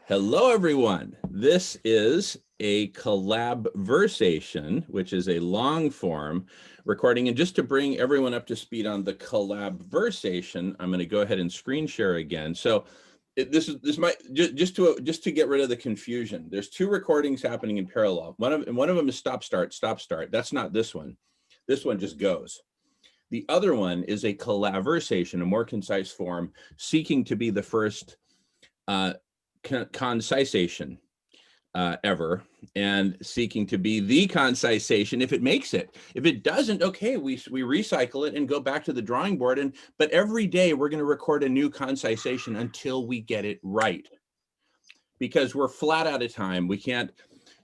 Hello, everyone. This is a Collaversation, which is a long form recording. And just to bring everyone up to speed on the Collaversation, I'm going to go ahead and screen share again. So this might just to get rid of the confusion. There's two recordings happening in parallel. One of them is stop start. That's not this one. This one just goes. The other one is a Collaversation, a more concise form, seeking to be the first concisation ever, and seeking to be the concisation if it makes it. If it doesn't, okay, we recycle it and go back to the drawing board. But every day we're going to record a new concisation until we get it right, because we're flat out of time. We can't,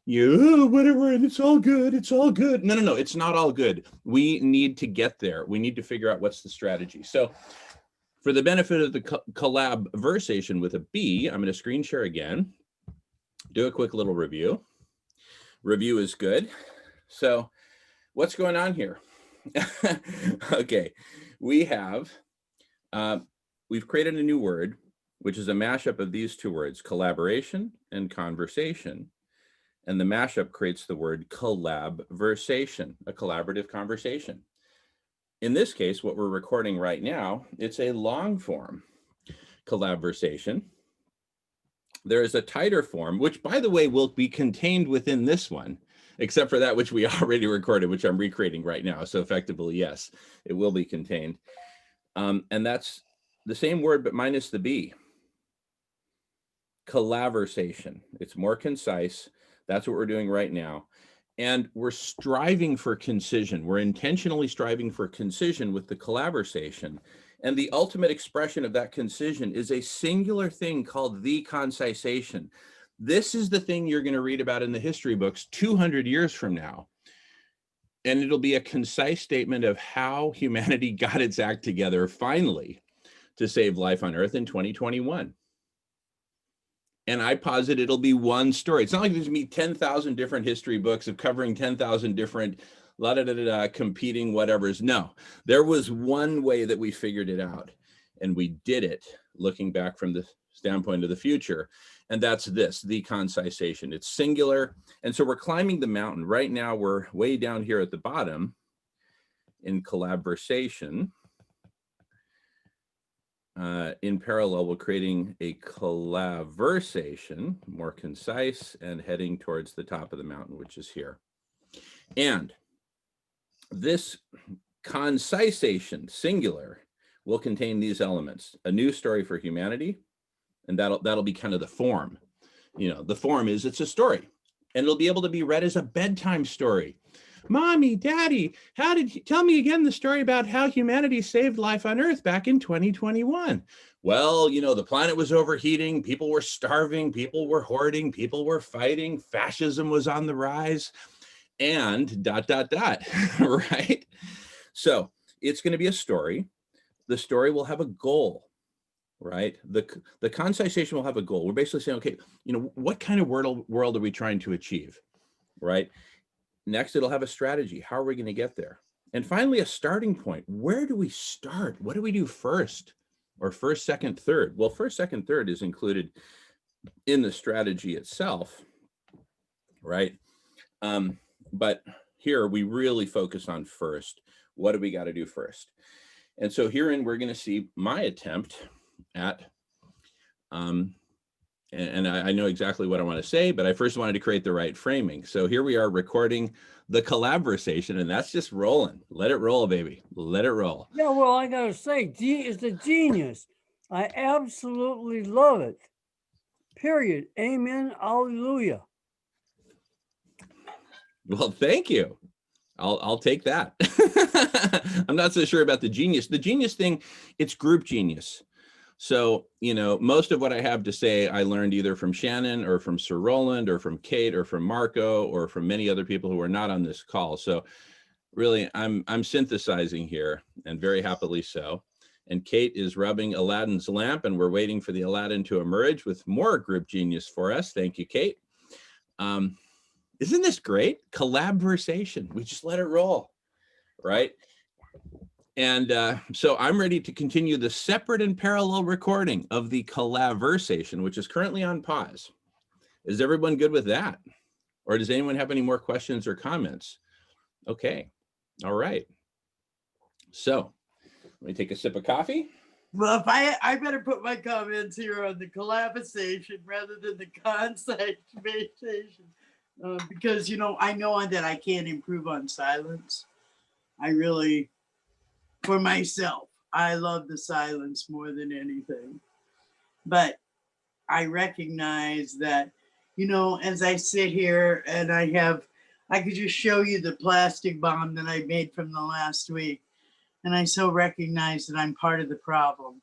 whatever, and it's all good. It's all good. No, it's not all good. We need to get there. We need to figure out what's the strategy. So for the benefit of the Collaversation with a B, I'm going to screen share again, do a quick little review. Review is good. So what's going on here? Okay, we've created a new word, which is a mashup of these two words, collaboration and conversation. And the mashup creates the word Collaversation, a collaborative conversation. In this case, what we're recording right now, it's a long form Collaversation. There is a tighter form, which, by the way, will be contained within this one, except for that which we already recorded, which I'm recreating right now. So effectively, yes, it will be contained. And that's the same word, but minus the B. Collaversation. It's more concise. That's what we're doing right now. And we're striving for concision. We're intentionally striving for concision with the Collaversation. And the ultimate expression of that concision is a singular thing called the concisation. This is the thing you're going to read about in the history books 200 years from now. And it'll be a concise statement of how humanity got its act together finally to save life on Earth in 2021. And I posit it'll be one story. It's not like there's going to be 10,000 different history books of covering 10,000 different competing whatevers. No, there was one way that we figured it out, and we did it looking back from the standpoint of the future. And that's this, the concisation. It's singular. And so we're climbing the mountain. Right now, we're way down here at the bottom in Collaversation. In parallel, we're creating a Collaversation, more concise, and heading towards the top of the mountain, which is here. And this concisation, singular, will contain these elements: a new story for humanity, and that'll be kind of the form. The form is it's a story, and it'll be able to be read as a bedtime story. Mommy, Daddy, tell me again the story about how humanity saved life on Earth back in 2021. Well, the planet was overheating, people were starving, people were hoarding, people were fighting, fascism was on the rise, and ... right? So it's going to be a story. The story will have a goal, right? The concisation will have a goal. We're basically saying, okay, what kind of world are we trying to achieve, right? Next, it'll have a strategy. How are we going to get there? And finally, a starting point. Where do we start? What do we do first? Or first, second, third? Well, first, second, third is included in the strategy itself, right? But here we really focus on first. What do we got to do first? And so herein, we're going to see my attempt at, and I know exactly what I want to say, but I first wanted to create the right framing. So here we are recording the Collaversation, and that's just rolling. Let it roll, baby. Let it roll. Yeah, well, I got to say, it's a genius. I absolutely love it. Period. Amen. Hallelujah. Well, thank you. I'll take that. I'm not so sure about the genius. The genius thing, it's group genius. So, most of what I have to say, I learned either from Shannon or from Sir Roland or from Kate or from Marco or from many other people who are not on this call. So really, I'm synthesizing here, and very happily so. And Kate is rubbing Aladdin's lamp, and we're waiting for the Aladdin to emerge with more group genius for us. Thank you, Kate. Isn't this great? Collaversation. We just let it roll, right? And so I'm ready to continue the separate and parallel recording of the Collaversation, which is currently on pause. Is everyone good with that? Or does anyone have any more questions or comments? Okay, all right. So let me take a sip of coffee. Well, if I better put my comments here on the Collaversation rather than the concise because, you know that I can't improve on silence. I really, for myself, I love the silence more than anything. But I recognize that, as I sit here and I could just show you the plastic bomb that I made from the last week. And I so recognize that I'm part of the problem.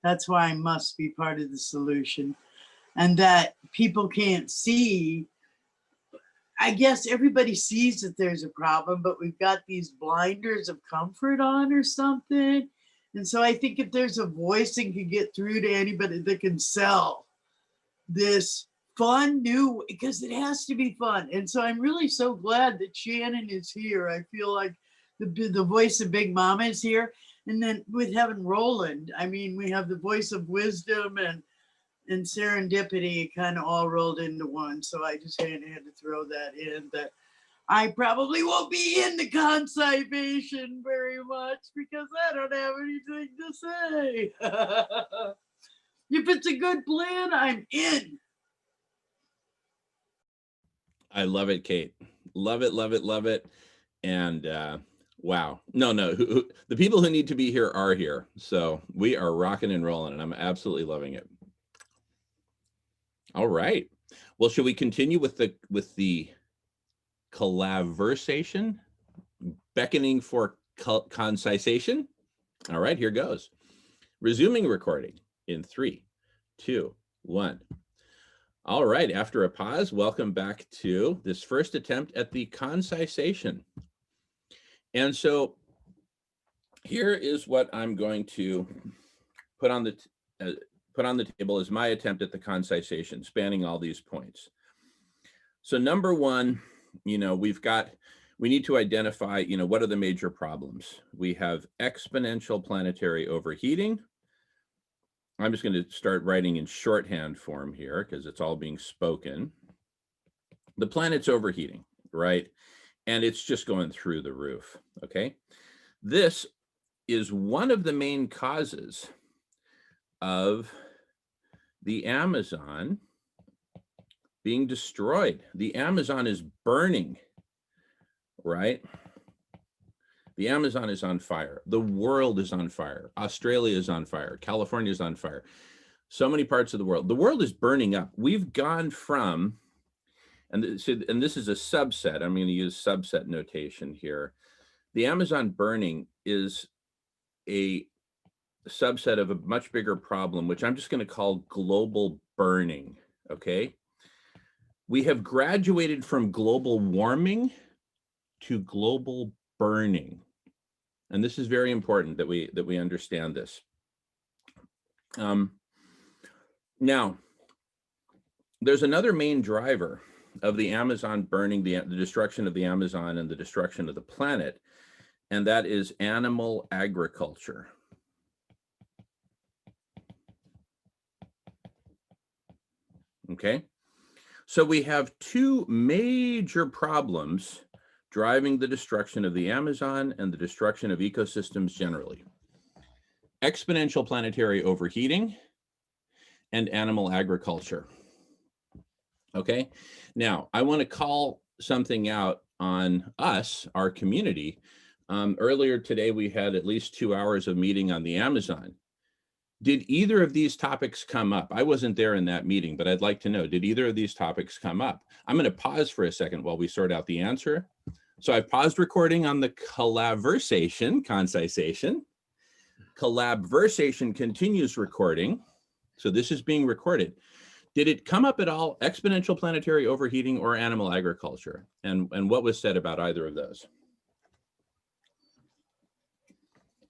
That's why I must be part of the solution. And that people can't see. I guess everybody sees that there's a problem, but we've got these blinders of comfort on or something. And so I think if there's a voice that can get through to anybody that can sell this fun new, because it has to be fun. And so I'm really so glad that Shannon is here. I feel like the voice of Big Mama is here. And then with having Roland, I mean, we have the voice of wisdom and serendipity kind of all rolled into one. So I just had to throw that in, that I probably won't be in the Collaversation very much because I don't have anything to say. If it's a good plan, I'm in. I love it, Kate. Love it, love it, love it. And wow. No, the people who need to be here are here. So we are rocking and rolling, and I'm absolutely loving it. All right. Well, should we continue with the Collaversation, beckoning for concisation? All right, here goes. Resuming recording in 3, 2, 1. All right, after a pause, welcome back to this first attempt at the concisation. And so here is what I'm going to put on the table as my attempt at the concisation, spanning all these points. So number one, we need to identify, what are the major problems? We have exponential planetary overheating. I'm just going to start writing in shorthand form here because it's all being spoken. The planet's overheating, right? And it's just going through the roof, okay? This is one of the main causes of the Amazon being destroyed. The Amazon is burning, right? The Amazon is on fire. The world is on fire. Australia is on fire. California is on fire. So many parts of the world. The world is burning up. We've gone from, and this is a subset. I'm going to use subset notation here. The Amazon burning is a subset of a much bigger problem, which I'm just going to call global burning, okay? We have graduated from global warming to global burning. And this is very important that we understand this. Now, there's another main driver of the Amazon burning, the destruction of the Amazon and the destruction of the planet, and that is animal agriculture. Okay, so we have two major problems driving the destruction of the Amazon and the destruction of ecosystems generally. Exponential planetary overheating and animal agriculture. Okay, now I want to call something out on us, our community. Earlier today, we had at least 2 hours of meeting on the Amazon. Did either of these topics come up? I wasn't there in that meeting, but I'd like to know, did either of these topics come up? I'm going to pause for a second while we sort out the answer. So I've paused recording on the Collaversation, concisation. Collaversation continues recording. So this is being recorded. Did it come up at all, exponential planetary overheating or animal agriculture? And what was said about either of those?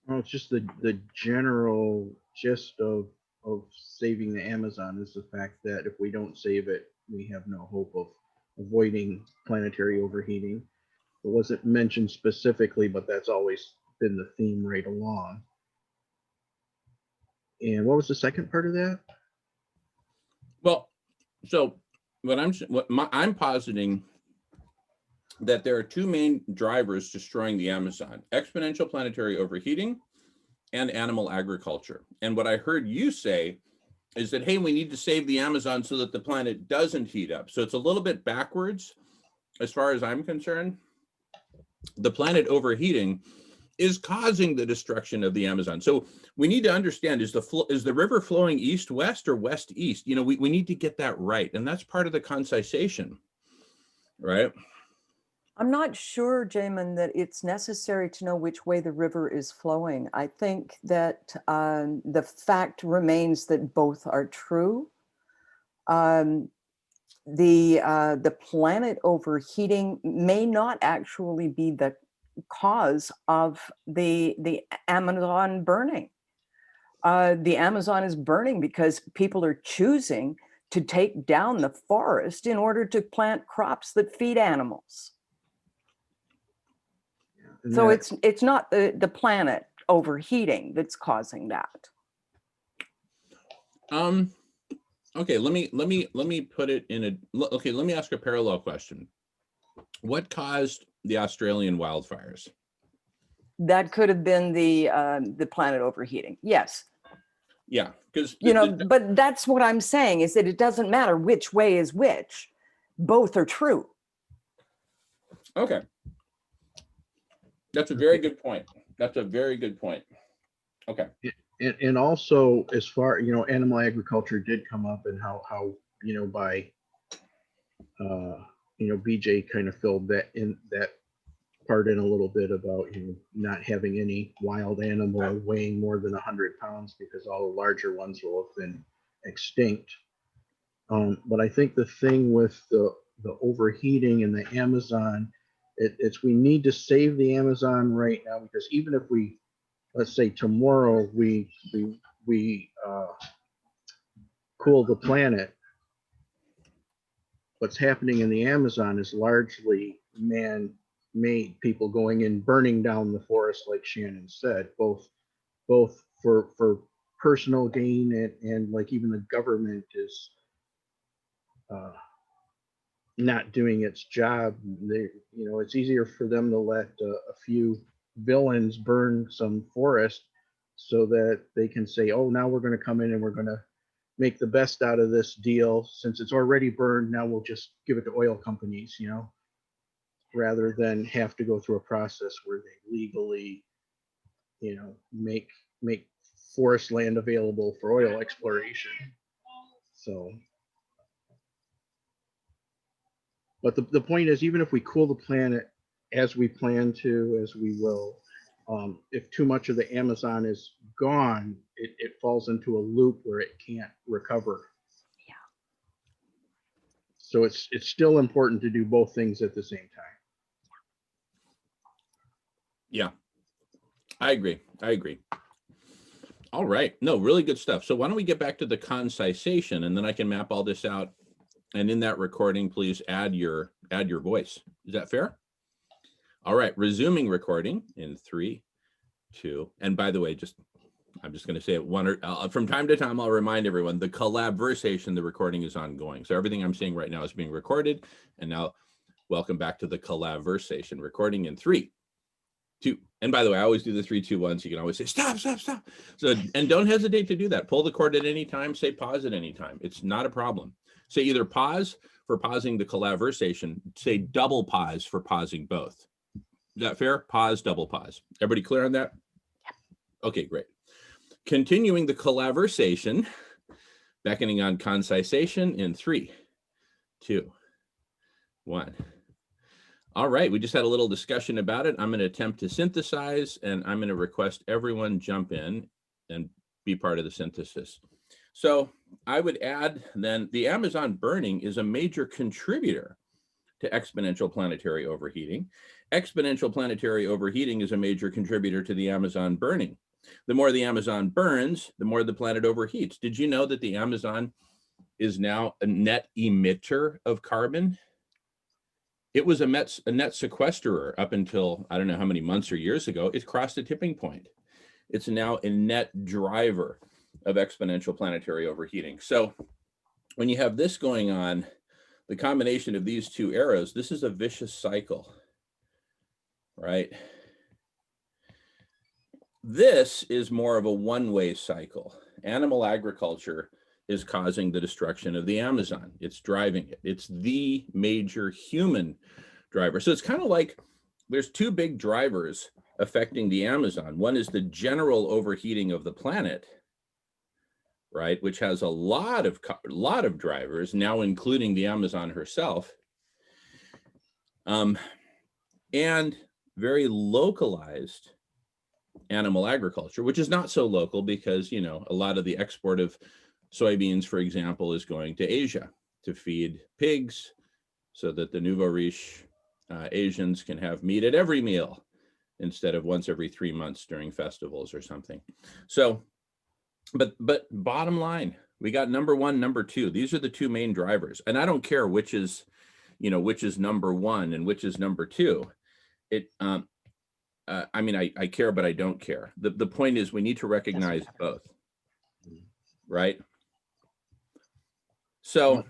Well, it's just the general gist of saving the Amazon is the fact that if we don't save it, we have no hope of avoiding planetary overheating. It wasn't mentioned specifically, but that's always been the theme right along. And what was the second part of that? Well, so I'm positing that there are two main drivers destroying the Amazon: exponential planetary overheating and animal agriculture. And what I heard you say is that, hey, we need to save the Amazon so that the planet doesn't heat up. So it's a little bit backwards as far as I'm concerned. The planet overheating is causing the destruction of the Amazon. So we need to understand, is the river flowing east-west or west-east? You know, we need to get that right. And that's part of the concisation, right? I'm not sure, Jamen, that it's necessary to know which way the river is flowing. I think that the fact remains that both are true. The planet overheating may not actually be the cause of the Amazon burning. The Amazon is burning because people are choosing to take down the forest in order to plant crops that feed animals. And So that- it's not the planet overheating that's causing that. Okay, let me put it in okay, let me ask a parallel question. What caused the Australian wildfires? That could have been the planet overheating. Yes. Yeah, because But that's what I'm saying, is that it doesn't matter which way is which. Both are true. okay. That's a very good point. That's a very good point. Okay. And also, as far, animal agriculture did come up, and how by BJ kind of filled that part in a little bit about not having any wild animal weighing more than 100 pounds because all the larger ones will have been extinct. But I think the thing with the overheating in the Amazon, it's we need to save the Amazon right now, because even if we, let's say tomorrow we cool the planet, what's happening in the Amazon is largely man-made, people going in, burning down the forest, like Shannon said, both for personal gain, and like even the government is not doing its job. It's easier for them to let a few villains burn some forest so that they can say, oh, now we're going to come in and we're going to make the best out of this deal. Since it's already burned, now we'll just give it to oil companies, rather than have to go through a process where they legally, make forest land available for oil exploration. So, but the point is, even if we cool the planet as we plan to, as we will, if too much of the Amazon is gone, it falls into a loop where it can't recover. Yeah. So it's still important to do both things at the same time. Yeah, I agree. All right. No, really good stuff. So why don't we get back to the concisation, and then I can map all this out. And in that recording, please add your voice. Is that fair? All right. Resuming recording in 3, 2. And by the way, I'm just going to say it from time to time. I'll remind everyone, the Collaversation, the recording is ongoing. So everything I'm saying right now is being recorded. And now, welcome back to the Collaversation recording in 3, 2. And by the way, I always do the 3, 2, 1. So you can always say, stop. So, and don't hesitate to do that. Pull the cord at any time, say pause at any time. It's not a problem. Say either pause for pausing the Collaversation, say double pause for pausing both. Is that fair? Pause, double pause. Everybody clear on that? Okay, great. Continuing the Collaversation, beckoning on concisation in 3, 2, 1. All right, we just had a little discussion about it. I'm going to attempt to synthesize, and I'm going to request everyone jump in and be part of the synthesis. So I would add then, the Amazon burning is a major contributor to exponential planetary overheating. Exponential planetary overheating is a major contributor to the Amazon burning. The more the Amazon burns, the more the planet overheats. Did you know that the Amazon is now a net emitter of carbon? it was a net sequesterer up until, I don't know how many months or years ago. It crossed a tipping point. It's now a net driver of exponential planetary overheating. So when you have this going on, the combination of these two arrows, this is a vicious cycle, right? This is more of a one-way cycle. Animal agriculture is causing the destruction of the Amazon. It's driving it. It's the major human driver. So it's kind of like there's two big drivers affecting the Amazon. One is the general overheating of the planet, right, which has a lot of drivers, now including the Amazon herself, and very localized animal agriculture, which is not so local because, you know, a lot of the export of soybeans, for example, is going to Asia to feed pigs so that the nouveau riche Asians can have meat at every meal instead of once every 3 months during festivals or something. So, but bottom line, we got number one, number two. These are the two main drivers. And I don't care which is, you know, which is number one and which is number two. I mean, I care, but I don't care. The point is we need to recognize both, right? So,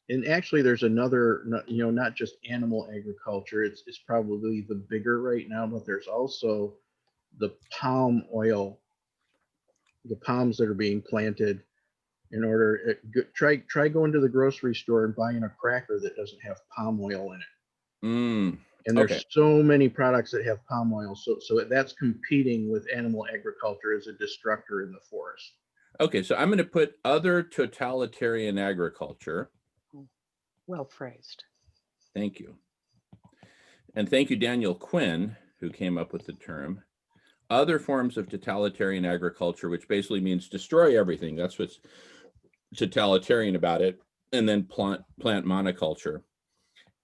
and actually there's another, you know, not just animal agriculture, it's probably the bigger right now, but there's also the palm oil, the palms that are being planted in order, try going to the grocery store and buying a cracker that doesn't have palm oil in it. And there's okay. so many products that have palm oil. So that's competing with animal agriculture as a destructor in the forest. Okay, so I'm going to put other totalitarian agriculture. Well phrased. Thank you. And thank you, Daniel Quinn, who came up with the term. Other forms of totalitarian agriculture, which basically means destroy everything. That's what's totalitarian about it. And then plant monoculture.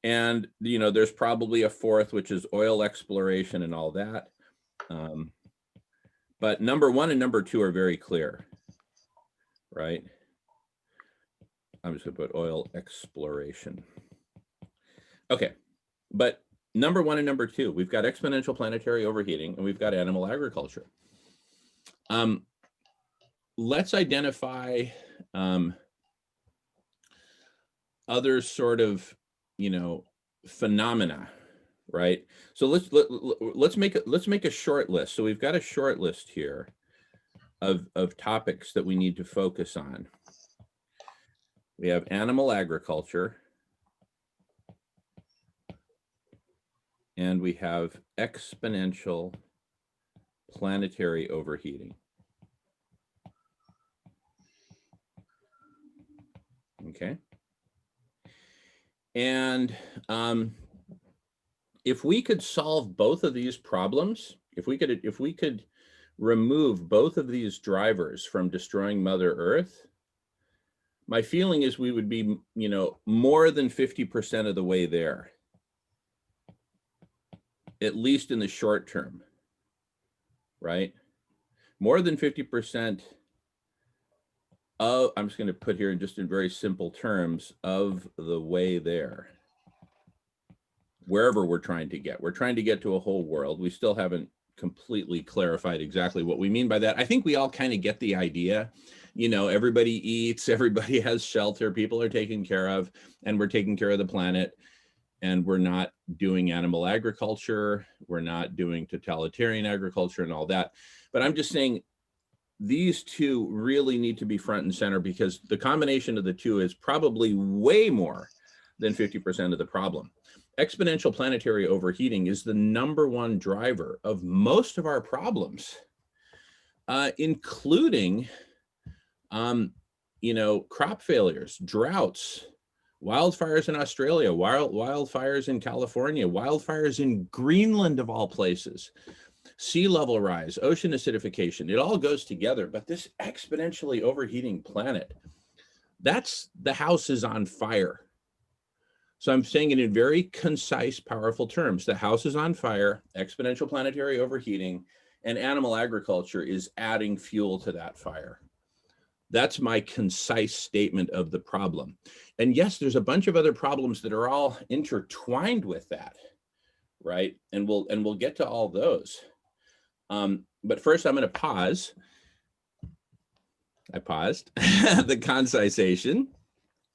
And, you know, there's probably a fourth, which is oil exploration and all that. But number one and number two are very clear, right? I'm just going to put oil exploration. Okay, but number one and number two, we've got exponential planetary overheating and we've got animal agriculture. Let's identify other sort of, you know, phenomena, right? So let's make a short list. So we've got a short list here of topics that we need to focus on. We have animal agriculture, and we have exponential planetary overheating. Okay. And if we could solve both of these problems, if we could remove both of these drivers from destroying Mother Earth, my feeling is we would be, you know, more than 50% of the way there, at least in the short term, right? More than 50% of, I'm just going to put here just in very simple terms, of the way there, wherever we're trying to get. We're trying to get to a whole world. We still haven't completely clarified exactly what we mean by that. I think we all kind of get the idea. You know, everybody eats, everybody has shelter, people are taken care of, and we're taking care of the planet. And we're not doing animal agriculture. We're not doing totalitarian agriculture and all that. But I'm just saying these two really need to be front and center because the combination of the two is probably way more than 50% of the problem. Exponential planetary overheating is the #1 driver of most of our problems, including, you know, crop failures, droughts, wildfires in Australia, wildfires in California, wildfires in Greenland of all places, sea level rise, ocean acidification. It all goes together, but this exponentially overheating planet, that's the house is on fire. So I'm saying it in very concise, powerful terms. The house is on fire, exponential planetary overheating, and animal agriculture is adding fuel to that fire. That's my concise statement of the problem. And yes, there's a bunch of other problems that are all intertwined with that, right? And we'll get to all those. But first I'm going to pause. I paused the concisation.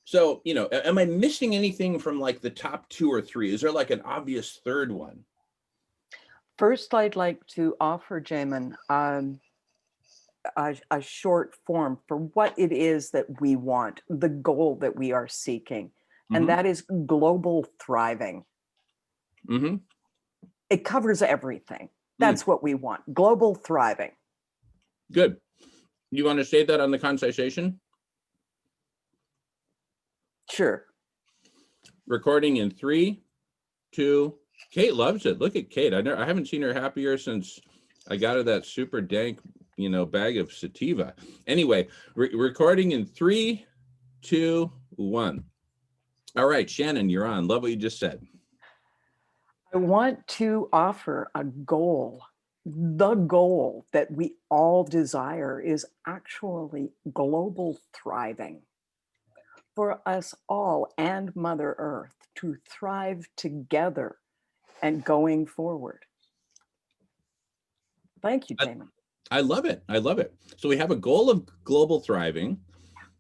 So, you know, am I missing anything from like the top 2 or 3? Is there like an obvious third one? First, I'd like to offer, Jamen, a short form for what it is that we want, the goal that we are seeking, and that is global thriving. Mm-hmm. It covers everything. That's what we want, global thriving. Good. You want to say that on the concisation? Sure. Recording in 3, 2. Kate loves it. Look at Kate. I haven't seen her happier since I got her that super dank, you know, bag of sativa. Anyway, recording in 3, 2, 1. All right, Shannon, you're on. Love what you just said. I want to offer a goal. The goal that we all desire is actually global thriving. For us all and Mother Earth to thrive together and going forward. Thank you, Jamen. I love it. I love it. So we have a goal of global thriving.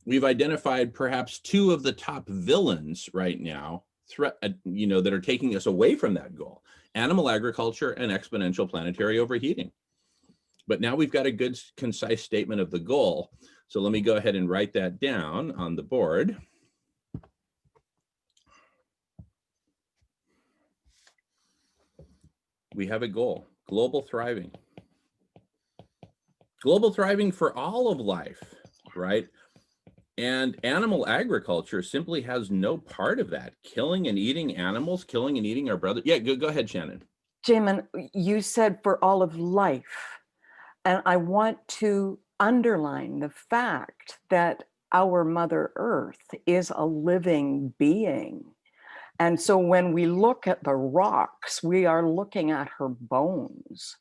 We've identified perhaps 2 of the top villains right now, you know, that are taking us away from that goal: animal agriculture and exponential planetary overheating. But now we've got a good, concise statement of the goal. So let me go ahead and write that down on the board. We have a goal: global thriving. Global thriving for all of life, right? And animal agriculture simply has no part of that. Killing and eating animals, killing and eating our brother. Yeah, go ahead, Shannon. Jamen, you said for all of life. And I want to underline the fact that our Mother Earth is a living being. And so when we look at the rocks, we are looking at her bones.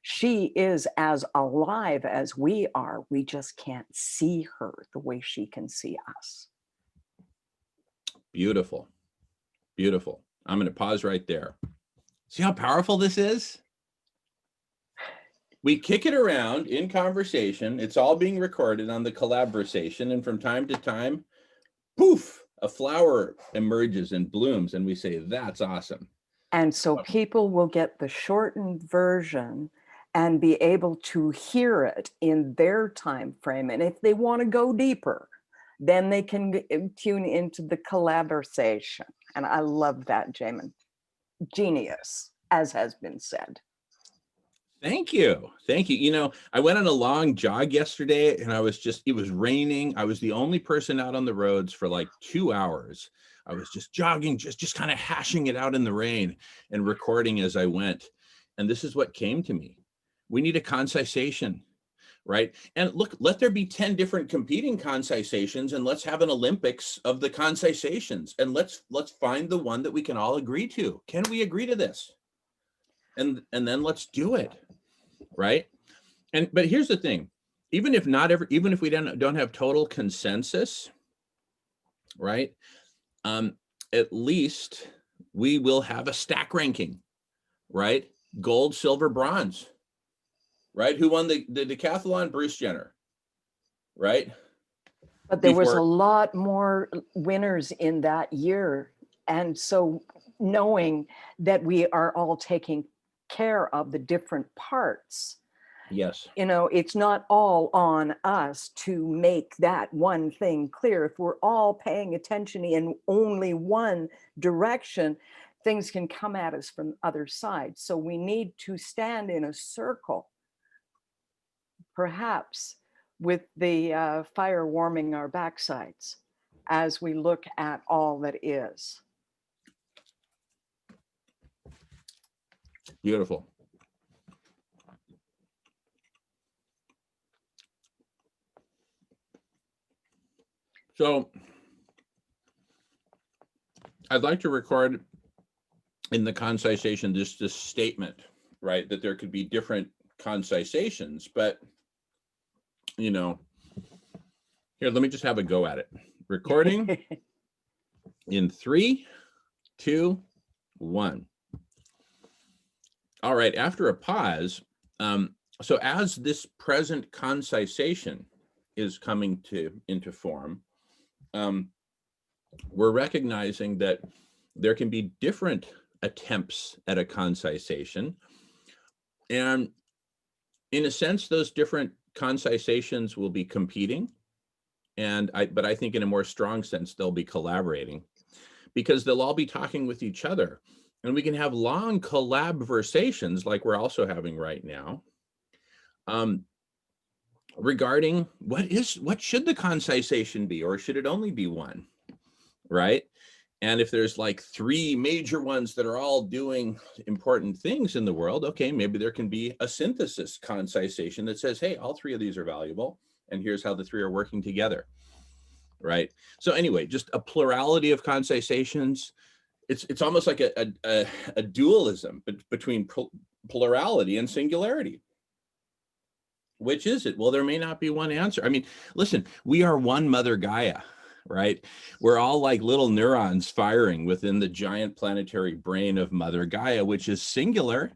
She is as alive as we are. We just can't see her the way she can see us. Beautiful. Beautiful. I'm going to pause right there. See how powerful this is? We kick it around in conversation. It's all being recorded on the Collaversation. And from time to time, poof, a flower emerges and blooms. And we say, that's awesome. And so people will get the shortened version and be able to hear it in their time frame. And if they want to go deeper, then they can tune into the Collaversation. And I love that, Jamen. Genius, as has been said. Thank you. Thank you. You know, I went on a long jog yesterday and it was raining. I was the only person out on the roads for like 2 hours. I was just jogging, just kind of hashing it out in the rain and recording as I went. And this is what came to me. We need a concisation, right? And look, let there be 10 different competing concisisations, and let's have an Olympics of the concisisations, and let's find the one that we can all agree to. Can we agree to this? And then let's do it, right? But here's the thing: even if we don't have total consensus, right? At least we will have a stack ranking, right? Gold, silver, bronze. Right? Who won the decathlon? Bruce Jenner, right? But there was a lot more winners in that year. And so knowing that we are all taking care of the different parts. Yes. You know, it's not all on us to make that one thing clear. If we're all paying attention in only one direction, things can come at us from other sides. So we need to stand in a circle, perhaps with the fire warming our backsides as we look at all that is. Beautiful. So I'd like to record in the concisation this statement, right? That there could be different concisisations, but you know, Here, let me just have a go at it. Recording in 3, 2, 1. All right, after a pause, so as this present concisation is coming into form, we're recognizing that there can be different attempts at a concisation. And in a sense, those different concisizations will be competing. But I think in a more strong sense, they'll be collaborating, because they'll all be talking with each other. And we can have long collabversations like we're also having right now, regarding what should the concisation be, or should it only be one, right? And if there's like 3 major ones that are all doing important things in the world, okay, maybe there can be a synthesis concisation that says, hey, all 3 of these are valuable, and here's how the 3 are working together, right? So anyway, just a plurality of concisizations. It's almost like a dualism between plurality and singularity. Which is it? Well, there may not be one answer. I mean, listen, we are one Mother Gaia, right? We're all like little neurons firing within the giant planetary brain of Mother Gaia, which is singular,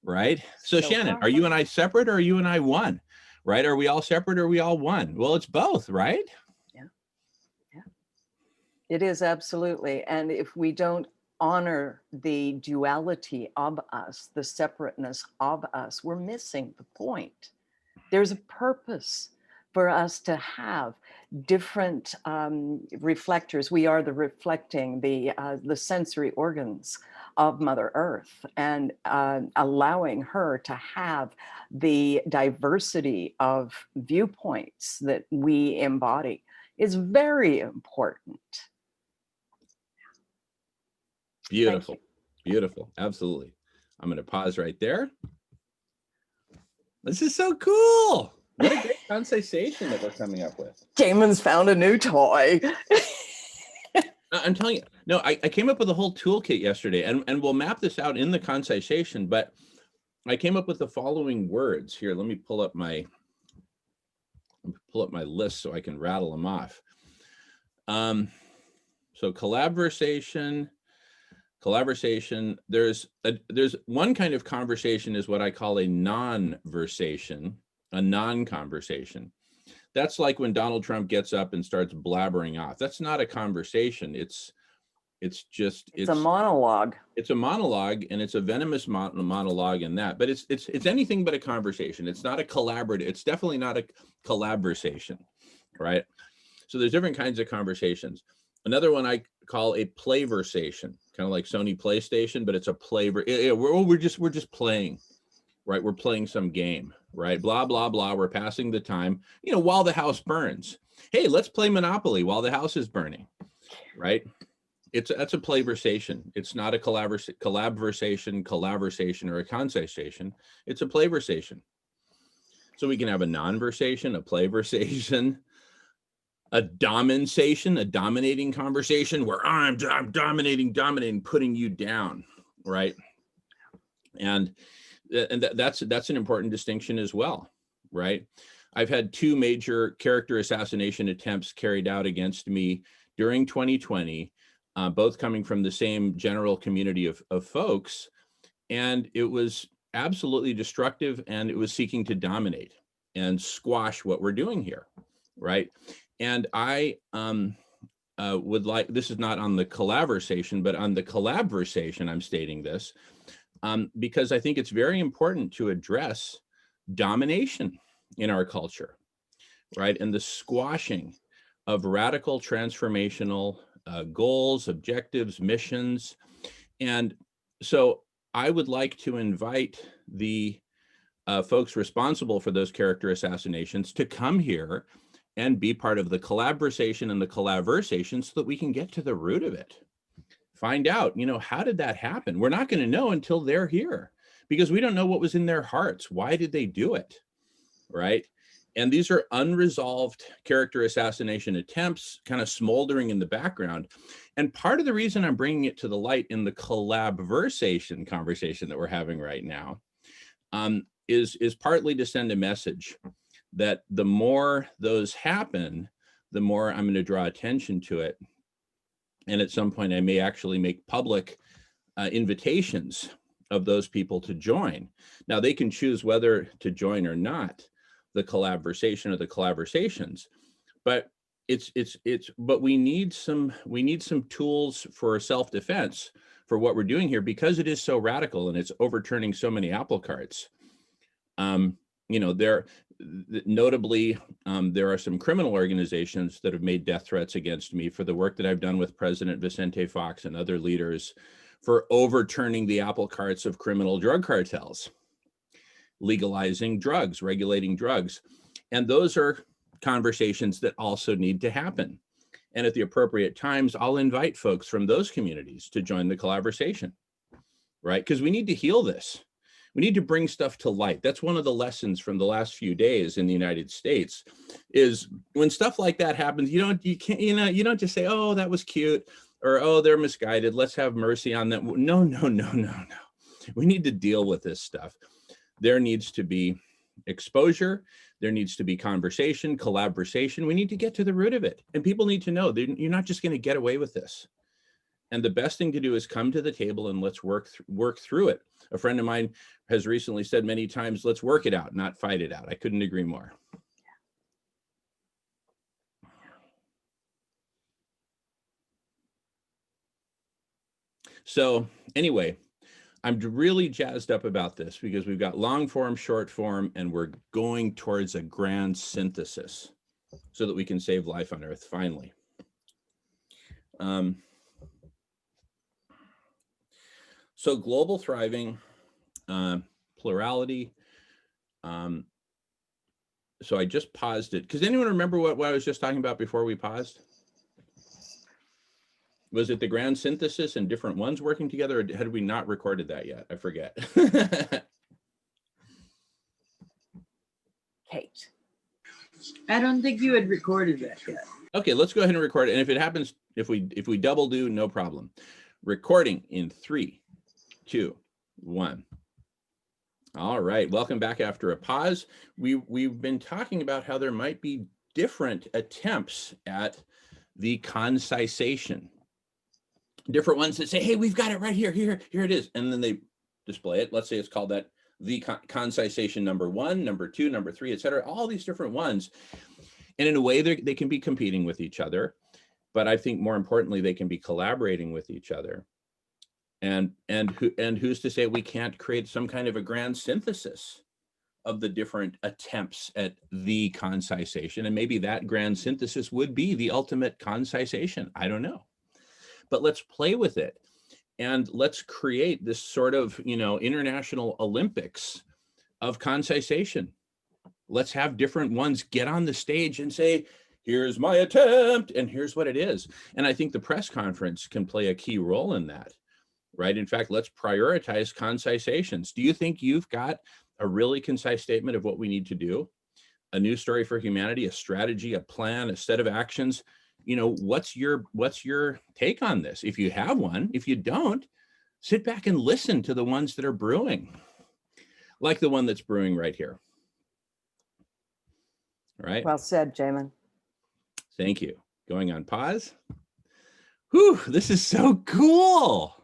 right? So Shannon, are you and I separate, or are you and I one, right? Are we all separate, or are we all one? Well, it's both, right? Yeah. It is, absolutely. And if we don't honor the duality of us, the separateness of us, we're missing the point. There's a purpose for us to have different reflectors. We are the reflecting, the sensory organs of Mother Earth, and allowing her to have the diversity of viewpoints that we embody is very important. Beautiful, beautiful, absolutely. I'm going to pause right there. This is so cool. What a great concisation that we're coming up with. Damon's found a new toy. I'm telling you, no, I came up with a whole toolkit yesterday, and we'll map this out in the concisation, but I came up with the following words. Here, let me pull up my list so I can rattle them off. So collaboration, there's one kind of conversation is what I call a non-versation, a non-conversation. That's like when Donald Trump gets up and starts blabbering off. That's not a conversation. It's a monologue. It's a monologue, and it's a venomous monologue in that. But it's anything but a conversation. It's not a collaborative. It's definitely not a collaboration, right? So there's different kinds of conversations. Another one I call a playversation, kind of like Sony PlayStation, but it's a play. We're just playing, right? We're playing some game, right? Blah, blah, blah. We're passing the time, while the house burns. Hey, let's play Monopoly while the house is burning, right? That's a playversation. It's not a collaboration, or a concisation. It's a playversation. So we can have a non-versation, a playversation, a domination, a dominating conversation where I'm dominating, putting you down, right? And that's an important distinction as well, right? I've had 2 major character assassination attempts carried out against me during 2020, both coming from the same general community of folks, and it was absolutely destructive, and it was seeking to dominate and squash what we're doing here, right? And I would like, this is not on the Collaversation, but on the Collabversation, I'm stating this, because I think it's very important to address domination in our culture, right? And the squashing of radical transformational goals, objectives, missions. And so I would like to invite the folks responsible for those character assassinations to come here and be part of the Collaversation and the Collaversation so that we can get to the root of it. Find out, how did that happen? We're not going to know until they're here, because we don't know what was in their hearts. Why did they do it, right? And these are unresolved character assassination attempts kind of smoldering in the background. And part of the reason I'm bringing it to the light in the Collaversation conversation that we're having right now is partly to send a message that the more those happen, the more I'm going to draw attention to it. And at some point, I may actually make public invitations of those people to join. Now, they can choose whether to join or not the Collaversation or the Collaversations, but but we need some tools for self-defense for what we're doing here, because it is so radical and it's overturning so many apple carts. You know, notably, there are some criminal organizations that have made death threats against me for the work that I've done with President Vicente Fox and other leaders for overturning the apple carts of criminal drug cartels, legalizing drugs, regulating drugs. And those are conversations that also need to happen. And at the appropriate times, I'll invite folks from those communities to join the Collaversation, right? Because we need to heal this. We need to bring stuff to light. That's one of the lessons from the last few days in the United States, is when stuff like that happens, you don't just say, oh, that was cute, or, oh, they're misguided, let's have mercy on them. No. We need to deal with this stuff. There needs to be exposure. There needs to be conversation, collaboration. We need to get to the root of it. And people need to know that you're not just going to get away with this. And the best thing to do is come to the table and let's work through it. A friend of mine has recently said many times, let's work it out, not fight it out. I couldn't agree more. So anyway, I'm really jazzed up about this because we've got long form, short form, and we're going towards a grand synthesis so that we can save life on Earth finally. So global thriving, plurality. So I just paused it. Does anyone remember what I was just talking about before we paused? Was it the grand synthesis and different ones working together, or had we not recorded that yet? I forget. Kate. I don't think you had recorded that yet. Okay, let's go ahead and record it. And if it happens, if we double do, no problem. Recording in 3, 2, 1. All right, welcome back after a pause. We've been talking about how there might be different attempts at the concisation. Different ones that say, hey, we've got it right here, here it is. And then they display it. Let's say it's called that the concisation number 1, number 2, number 3, et cetera, all these different ones. And in a way, they can be competing with each other. But I think more importantly, they can be collaborating with each other. And who's to say we can't create some kind of a grand synthesis of the different attempts at the concisation? And maybe that grand synthesis would be the ultimate concisation. I don't know. But let's play with it. And let's create this sort of, international Olympics of concisation. Let's have different ones get on the stage and say, here's my attempt, and here's what it is. And I think the press conference can play a key role in that, right? In fact, let's prioritize concisisations. Do you think you've got a really concise statement of what we need to do? A new story for humanity, a strategy, a plan, a set of actions? What's your take on this? If you have one, if you don't, sit back and listen to the ones that are brewing, like the one that's brewing right here. All right. Well said, Jamen. Thank you. Going on pause. Whew, this is so cool.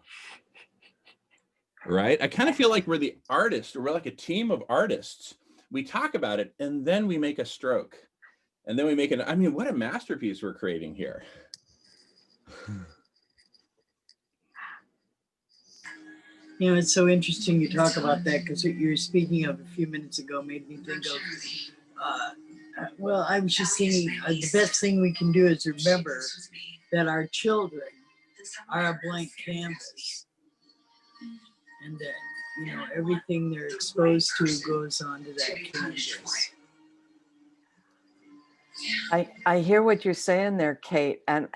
Right? I kind of feel like we're the artists, or we're like a team of artists. We talk about it and then we make a stroke. And then we make what a masterpiece we're creating here. It's so interesting you talk about that, because what you were speaking of a few minutes ago made me think of, I was just thinking the best thing we can do is remember that our children are a blank canvas, and that, everything they're exposed to goes onto that canvas. I hear what you're saying there, Kate, and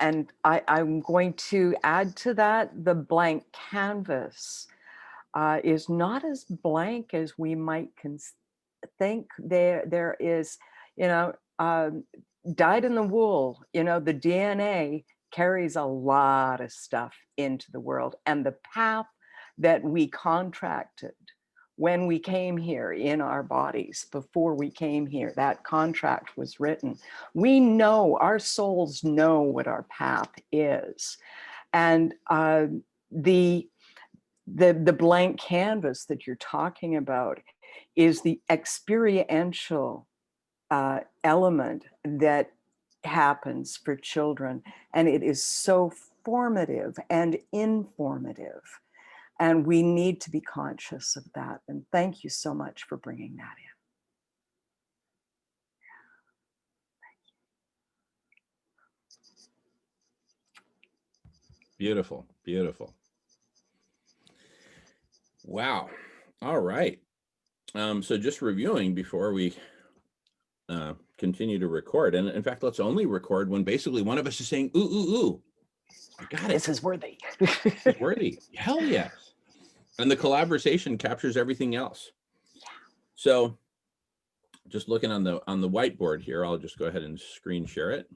I'm going to add to that. The blank canvas is not as blank as we might think. There is, dyed in the wool, the DNA carries a lot of stuff into the world, and the path that we contracted when we came here in our bodies, before we came here, that contract was written. We know, our souls know what our path is. And the blank canvas that you're talking about is the experiential element that happens for children. And it is so formative and informative. And we need to be conscious of that. And thank you so much for bringing that in. Beautiful, beautiful. Wow. All right. So just reviewing before we continue to record. And in fact, let's only record when basically one of us is saying, ooh, ooh, ooh. I got it. This is worthy. This is worthy. Hell yes. And the Collaversation captures everything else. So just looking on the whiteboard here, I'll just go ahead and screen share it.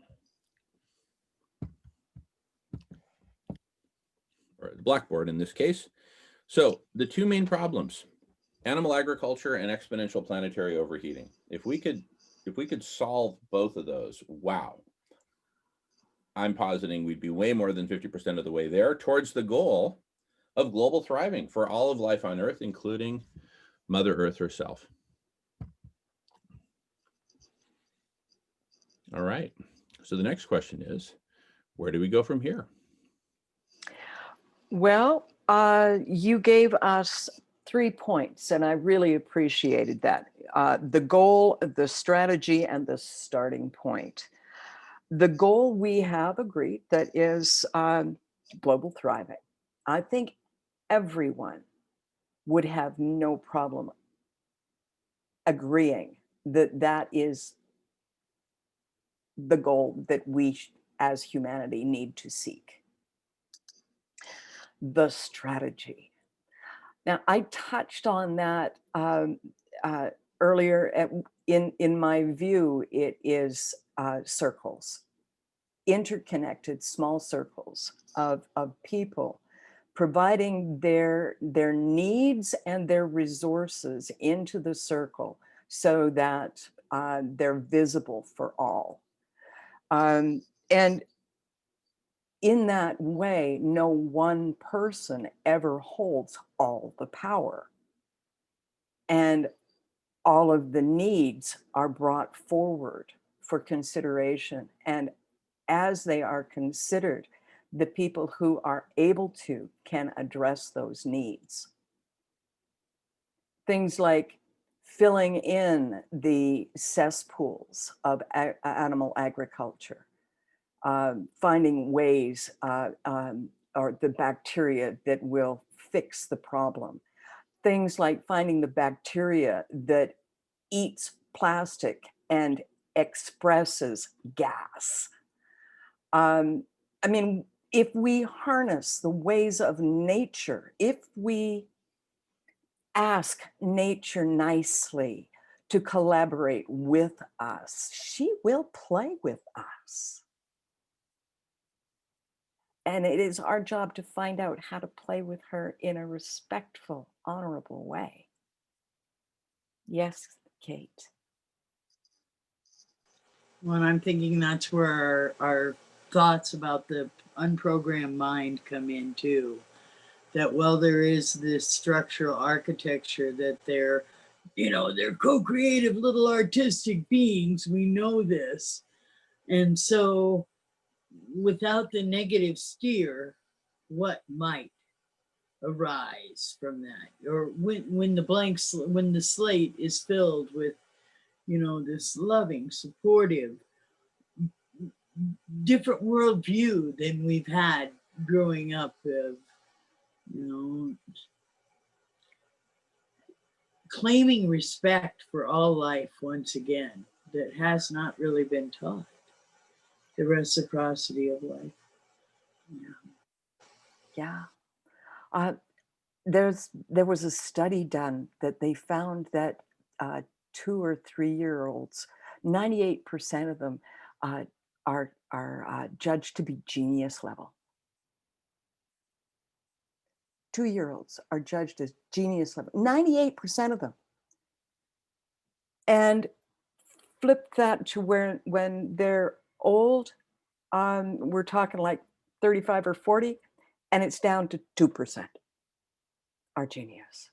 Or the blackboard in this case. So the two main problems, animal agriculture and exponential planetary overheating. If we could solve both of those, wow. I'm positing we'd be way more than 50% of the way there towards the goal of global thriving for all of life on Earth, including Mother Earth herself. All right. So the next question is, where do we go from here? Well, you gave us 3 points, and I really appreciated that. The goal, the strategy, and the starting point. The goal we have agreed that is global thriving. I think everyone would have no problem agreeing that that is the goal that we as humanity need to seek. The strategy. Now, I touched on that earlier. In my view, it is circles, interconnected small circles of people providing their needs and their resources into the circle so that they're visible for all. And in that way, no one person ever holds all the power. And all of the needs are brought forward for consideration. And as they are considered, the people who are able to can address those needs. Things like filling in the cesspools of animal agriculture, finding ways or the bacteria that will fix the problem. Things like finding the bacteria that eats plastic and expresses gas. I mean, if we harness the ways of nature, if we ask nature nicely to collaborate with us, she will play with us. And it is our job to find out how to play with her in a respectful, honorable way. Yes, Kate. Well, I'm thinking that's where our thoughts about the unprogrammed mind come in too. That while there is this structural architecture that they're co-creative little artistic beings, we know this. And so without the negative steer, what might arise from that? Or when the slate is filled with, this loving, supportive, different worldview than we've had growing up of, claiming respect for all life once again that has not really been taught. The reciprocity of life. Yeah. There was a study done that they found that 2 or 3 year olds, 98% of them are judged to be genius level. 2-year-olds are judged as genius level, 98% of them. And flip that to where when they're old, we're talking like 35 or 40, and it's down to 2% are genius.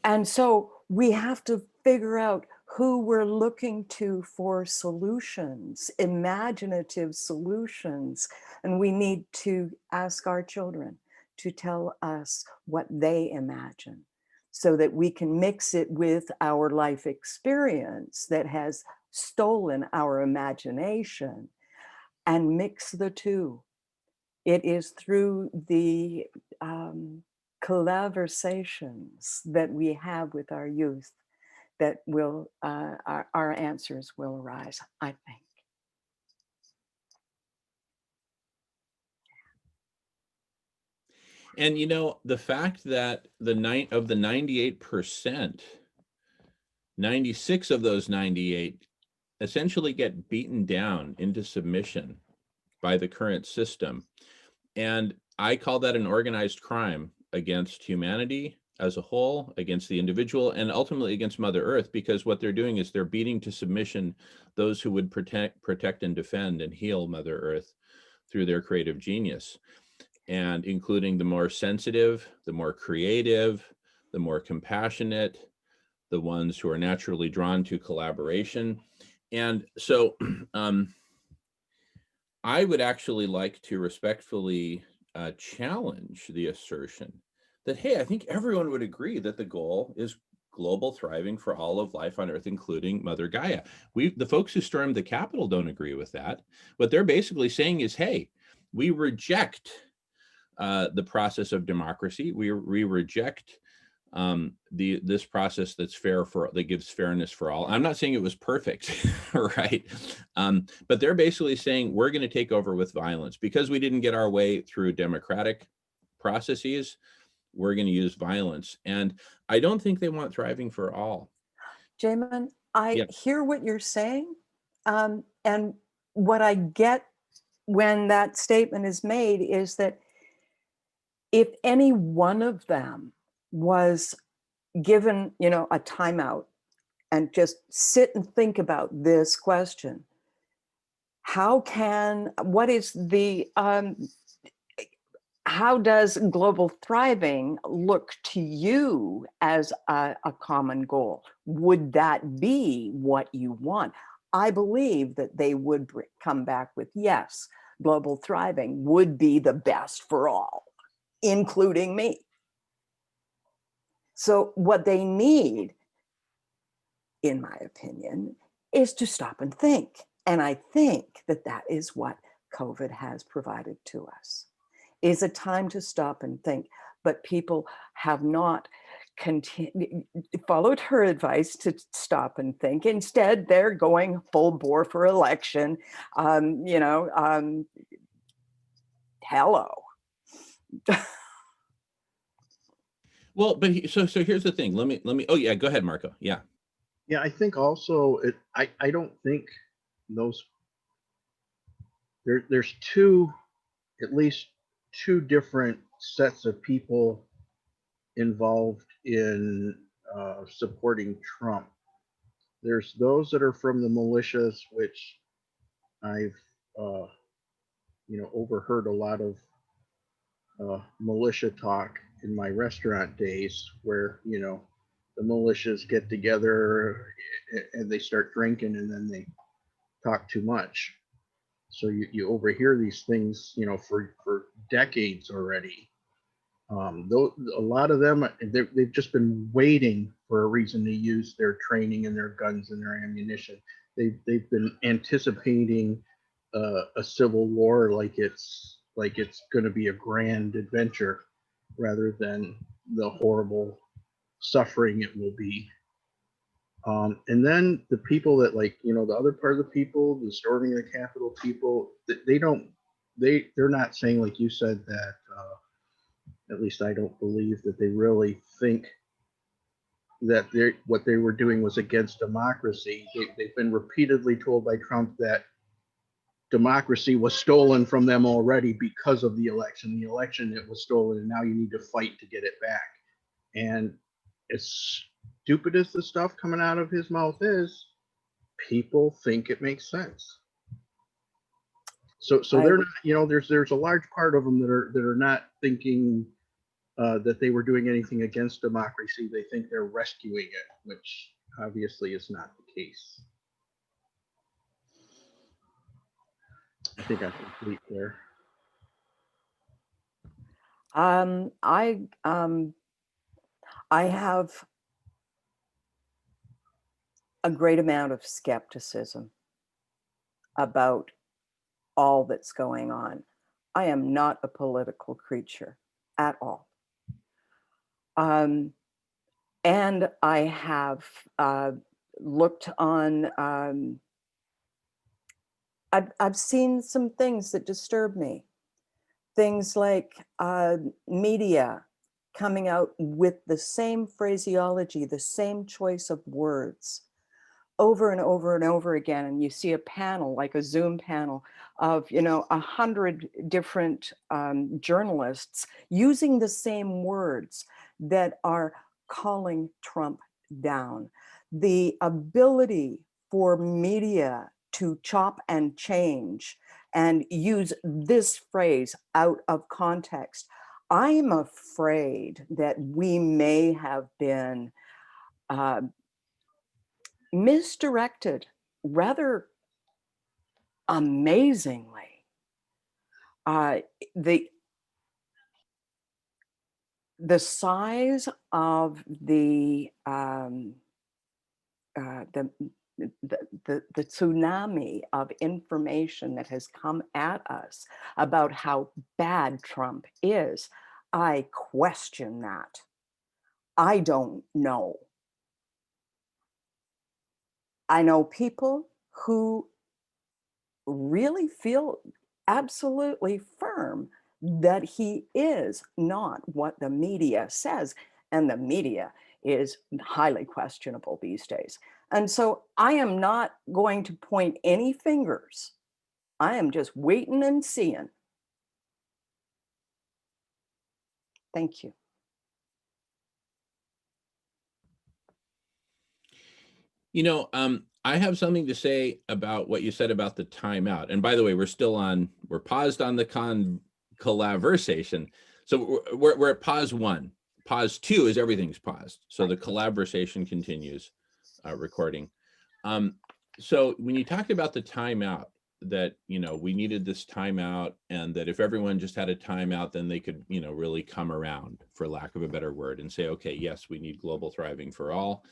And so we have to figure out who we're looking to for solutions, imaginative solutions. And we need to ask our children to tell us what they imagine so that we can mix it with our life experience that has stolen our imagination and mix the two. It is through the collaversations that we have with our youth that will our answers will arise, I think. And you know, the fact that the 98%, 96 of those 98 essentially get beaten down into submission by the current system. And I call that an organized crime against humanity as a whole, against the individual, and ultimately against Mother Earth, because what they're doing is they're beating to submission those who would protect and defend and heal Mother Earth through their creative genius, and including the more sensitive, the more creative, the more compassionate, the ones who are naturally drawn to collaboration. And so I would actually like to respectfully challenge the assertion that, hey, I think everyone would agree that the goal is global thriving for all of life on Earth, including Mother Gaia. The folks who stormed the Capitol don't agree with that. What they're basically saying is, hey, we reject the process of democracy. We reject this process that's that gives fairness for all. I'm not saying it was perfect, right? But they're basically saying we're going to take over with violence because we didn't get our way through democratic processes. We're going to use violence, and I don't think they want thriving for all. Jamen, I hear what you're saying, and what I get when that statement is made is that if any one of them was given, you know, a timeout and just sit and think about this question, how does global thriving look to you as a common goal? Would that be what you want? I believe that they would come back with, yes, global thriving would be the best for all, including me. So what they need, in my opinion, is to stop and think. And I think that that is what COVID has provided to us, is a time to stop and think. But people have not followed her advice to stop and think. Instead, they're going full bore for election. Hello. Well, but so here's the thing. Let me. Oh yeah, go ahead, Marco. Yeah. Yeah, I think also I don't think there's at least two different sets of people involved in supporting Trump. There's those that are from the militias, which I've overheard a lot of militia talk in my restaurant days, where the militias get together and they start drinking and then they talk too much. So you overhear these things, for decades already. Though a lot of them, they've just been waiting for a reason to use their training and their guns and their ammunition. They've been anticipating a civil war like it's going to be a grand adventure, rather than the horrible suffering it will be. And then the people that the other part of the people, the storming the Capitol people, they're not saying, like you said, that at least I don't believe that they really think that what they were doing was against democracy. They've been repeatedly told by Trump that democracy was stolen from them already because of the election. The election, it was stolen, and now you need to fight to get it back. And as stupid as the stuff coming out of his mouth is, people think it makes sense. So they're not, you know, there's a large part of them that are not thinking that they were doing anything against democracy. They think they're rescuing it, which obviously is not the case. I think I'm complete there. I have a great amount of skepticism about all that's going on. I am not a political creature at all. And I have looked on, I've seen some things that disturb me. Things like media coming out with the same phraseology, the same choice of words over and over and over again. And you see a panel, like a Zoom panel of, you know, 100 different journalists using the same words that are calling Trump down. The ability for media to chop and change and use this phrase out of context. I'm afraid that we may have been misdirected rather amazingly. The size of the tsunami of information that has come at us about how bad Trump is, I question that. I don't know. I know people who really feel absolutely firm that he is not what the media says, and the media is highly questionable these days. And so I am not going to point any fingers. I am just waiting and seeing. Thank you. You know, I have something to say about what you said about the timeout. And by the way, we're paused on the Collaversation. So we're at pause 1. Pause 2 is everything's paused. So the Collaversation continues recording. So when you talked about the timeout, that, you know, we needed this timeout, and that if everyone just had a timeout, then they could, you know, really come around, for lack of a better word, and say, okay, yes, we need global thriving for all.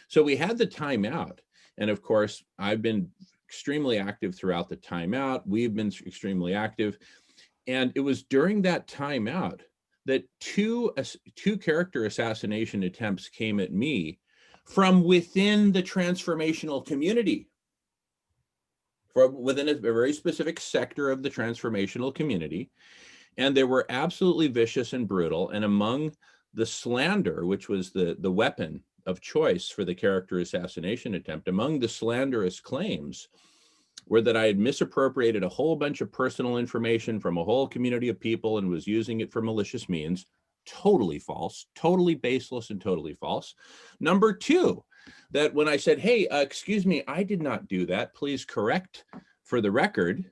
So we had the timeout. And of course, I've been extremely active throughout the timeout. We've been extremely active. And it was during that timeout that two character assassination attempts came at me from within the transformational community, from within a very specific sector of the transformational community. And they were absolutely vicious and brutal. And among the slander, which was the weapon of choice for the character assassination attempt, among the slanderous claims were that I had misappropriated a whole bunch of personal information from a whole community of people and was using it for malicious means. Totally false, totally baseless, and totally false. Number 2, that when I said, hey, excuse me, I did not do that, please correct for the record,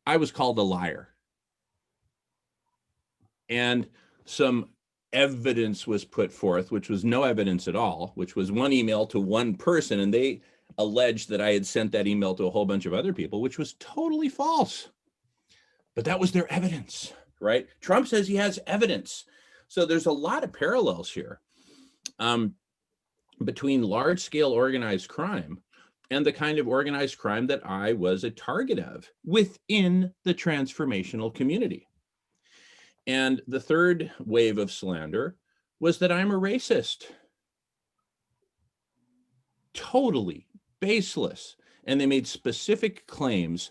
I was called a liar. And some evidence was put forth, which was no evidence at all, which was one email to one person, and they alleged that I had sent that email to a whole bunch of other people, which was totally false. But that was their evidence, right? Trump says he has evidence. So there's a lot of parallels here between large-scale organized crime and the kind of organized crime that I was a target of within the transformational community. And the third wave of slander was that I'm a racist. Totally baseless. And they made specific claims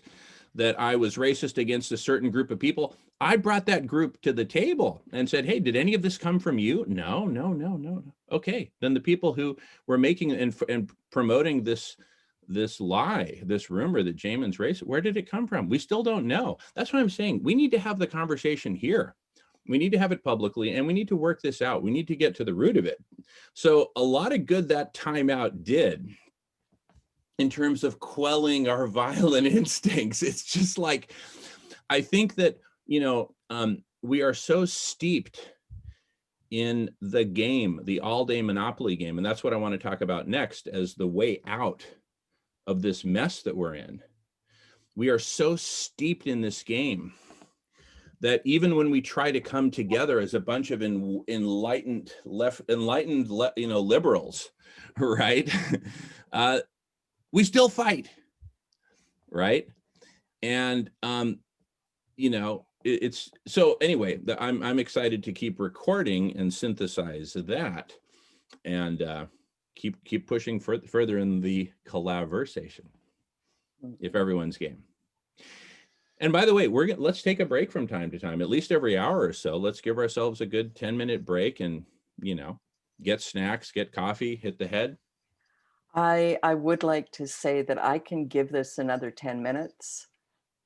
that I was racist against a certain group of people. I brought that group to the table and said, hey, did any of this come from you? No. Okay. Then the people who were making and promoting this this lie, this rumor that Jamin's racist, where did it come from? We still don't know. That's what I'm saying. We need to have the conversation here. We need to have it publicly, and we need to work this out. We need to get to the root of it. So a lot of good that timeout did in terms of quelling our violent instincts. It's just like, I think that, we are so steeped in the game, the all-day Monopoly game, and that's what I want to talk about next as the way out of this mess that we're in. We are so steeped in this game that even when we try to come together as a bunch of enlightened liberals, right? We still fight, right? And it's so anyway. I'm excited to keep recording and synthesize that, and keep pushing further in the Collaversation, if everyone's game. And by the way, let's take a break from time to time, at least every hour or so. Let's give ourselves a good 10-minute break and, get snacks, get coffee, hit the head. I would like to say that I can give this another 10 minutes.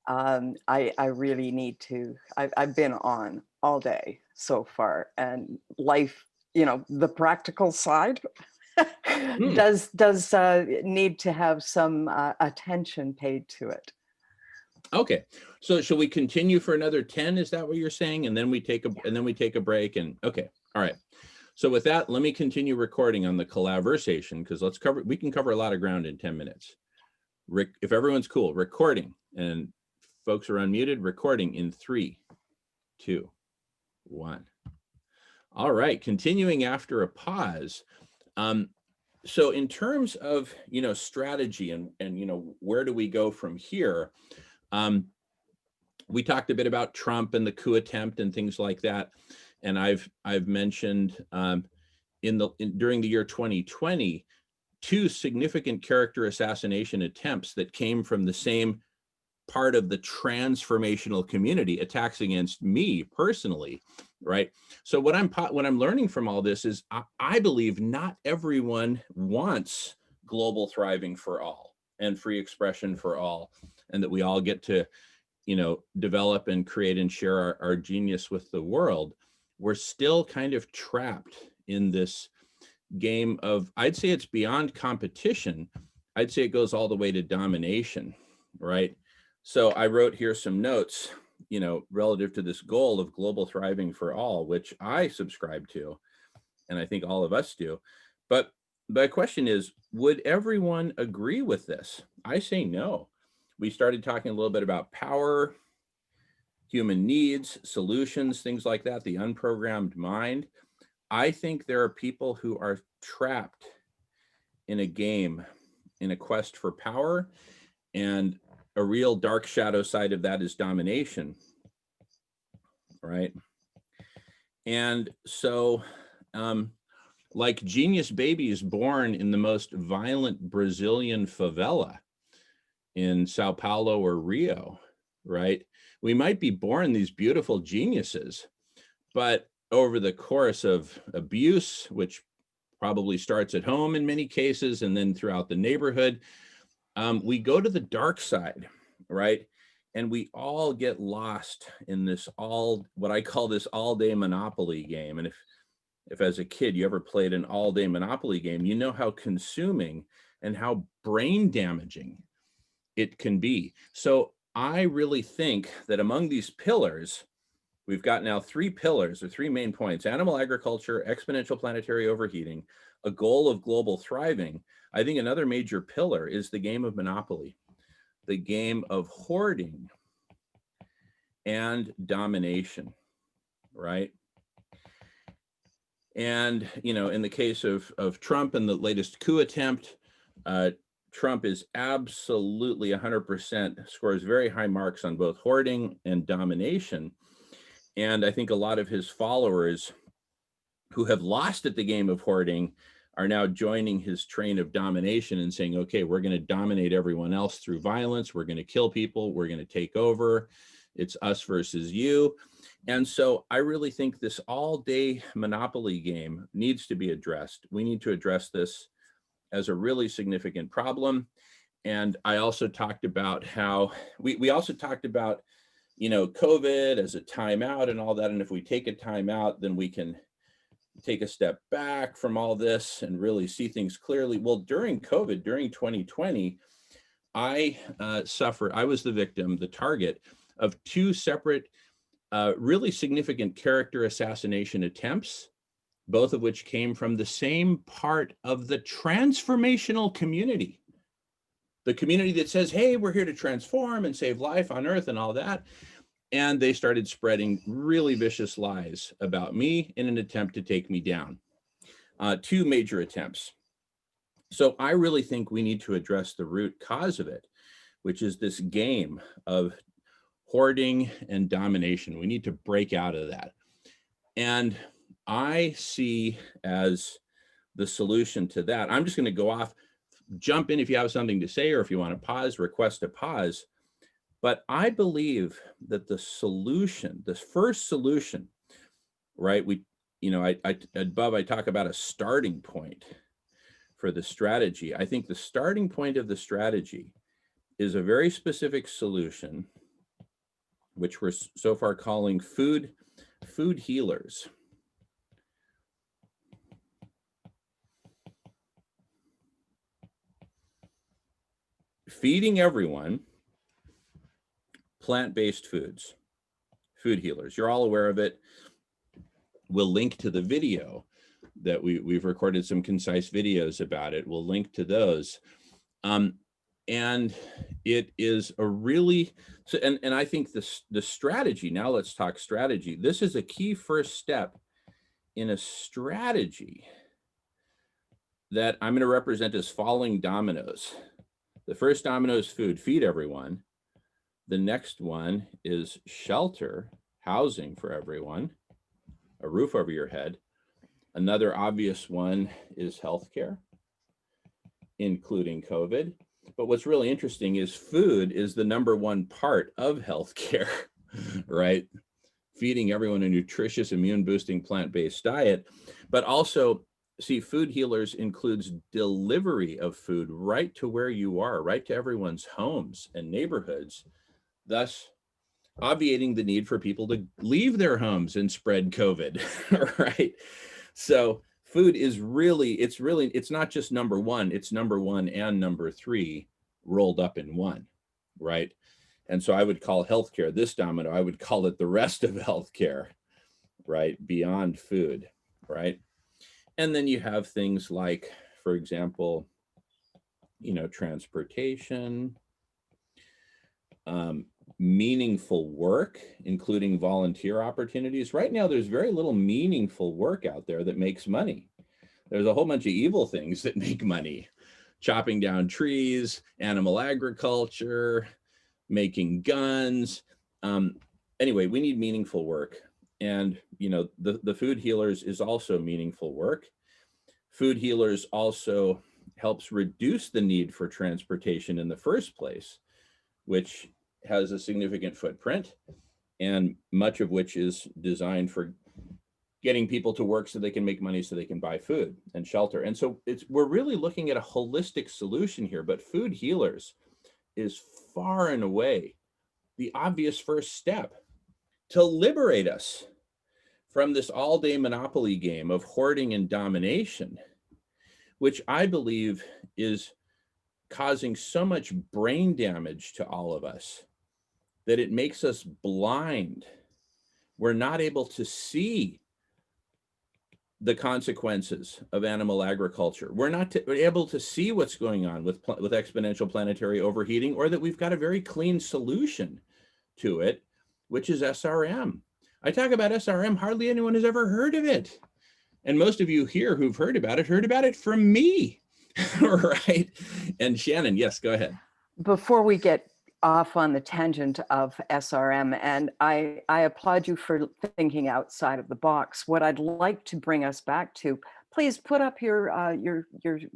I really need to. I've been on all day so far, and life, the practical side does need to have some attention paid to it. Okay, so shall we continue for another 10? Is that what you're saying? And then we take a break. And okay, all right. So with that, let me continue recording on the Collaversation, because we can cover a lot of ground in 10 minutes. If everyone's cool, recording, and folks are unmuted, recording in 3, 2, 1. All right, continuing after a pause. So in terms of, strategy and where do we go from here? We talked a bit about Trump and the coup attempt and things like that. And I've mentioned during the year 2020, 2 significant character assassination attempts that came from the same part of the transformational community, attacks against me personally, right? So what I'm learning from all this is I believe not everyone wants global thriving for all and free expression for all, and that we all get to, develop and create and share our genius with the world. We're still kind of trapped in this game of, I'd say it's beyond competition. I'd say it goes all the way to domination, right? So I wrote here some notes, relative to this goal of global thriving for all, which I subscribe to, and I think all of us do. But the question is, would everyone agree with this? I say no. We started talking a little bit about power, human needs, solutions, things like that, the unprogrammed mind. I think there are people who are trapped in a game, in a quest for power, and a real dark shadow side of that is domination, right? And so, like genius babies born in the most violent Brazilian favela in Sao Paulo or Rio, right? We might be born these beautiful geniuses, but over the course of abuse, which probably starts at home in many cases, and then throughout the neighborhood, we go to the dark side, right? And we all get lost in this what I call this all-day Monopoly game. And if as a kid you ever played an all-day Monopoly game, you know how consuming and how brain damaging it can be. So I really think that among these pillars, we've got now 3 pillars or 3 main points: animal agriculture, exponential planetary overheating, a goal of global thriving. I think another major pillar is the game of Monopoly, the game of hoarding and domination, right? And, in the case of Trump and the latest coup attempt, Trump is absolutely 100%, scores very high marks on both hoarding and domination. And I think a lot of his followers who have lost at the game of hoarding are now joining his train of domination and saying, okay, we're going to dominate everyone else through violence. We're going to kill people. We're going to take over. It's us versus you. And so I really think this all-day Monopoly game needs to be addressed. We need to address this as a really significant problem. And I also talked about how we also talked about, you know, COVID as a timeout and all that. And if we take a timeout, then we can take a step back from all this and really see things clearly. Well, during COVID, during 2020, I was the victim, the target of two separate, really significant character assassination attempts, both of which came from the same part of the transformational community. The community that says, hey, we're here to transform and save life on earth and all that. And they started spreading really vicious lies about me in an attempt to take me down. Two major attempts. So I really think we need to address the root cause of it, which is this game of hoarding and domination. We need to break out of that. And I see as the solution to that, I'm just going to go off, jump in if you have something to say, or if you want to pause, request a pause. But I believe that the solution, this first solution, right? Above, I talk about a starting point for the strategy. I think the starting point of the strategy is a very specific solution, which we're so far calling food healers. Feeding everyone plant-based foods, food healers. You're all aware of it. We'll link to the video that we've recorded some concise videos about it. We'll link to those. And it is a really, so, and I think the strategy, now let's talk strategy. This is a key first step in a strategy that I'm going to represent as following dominoes. The first domino is food, feed everyone. The next one is shelter, housing for everyone, a roof over your head. Another obvious one is healthcare, including COVID. But what's really interesting is food is the number one part of healthcare, right? Feeding everyone a nutritious, immune-boosting, plant-based diet. But also, see, food healers includes delivery of food right to where you are, right to everyone's homes and neighborhoods, thus obviating the need for people to leave their homes and spread COVID, right? So food is really, it's not just number one, it's number one and number three rolled up in one, right? And so I would call healthcare, this domino, I would call it the rest of healthcare, right? Beyond food, right? And then you have things like, for example, transportation, meaningful work, including volunteer opportunities. Right now, there's very little meaningful work out there that makes money. There's a whole bunch of evil things that make money. Chopping down trees, animal agriculture, making guns. Anyway, we need meaningful work. And, the food healers is also meaningful work. Food healers also helps reduce the need for transportation in the first place, which has a significant footprint, and much of which is designed for getting people to work so they can make money so they can buy food and shelter. And so we're really looking at a holistic solution here, but food healers is far and away the obvious first step to liberate us from this all-day monopoly game of hoarding and domination, which I believe is causing so much brain damage to all of us that it makes us blind. We're not able to see the consequences of animal agriculture. We're not able to see what's going on with exponential planetary overheating, or that we've got a very clean solution to it, which is SRM. I talk about SRM, hardly anyone has ever heard of it. And most of you here who've heard about it from me, right? And Shannon, yes, go ahead. Before we get off on the tangent of SRM, and I applaud you for thinking outside of the box. What I'd like to bring us back to, please put up your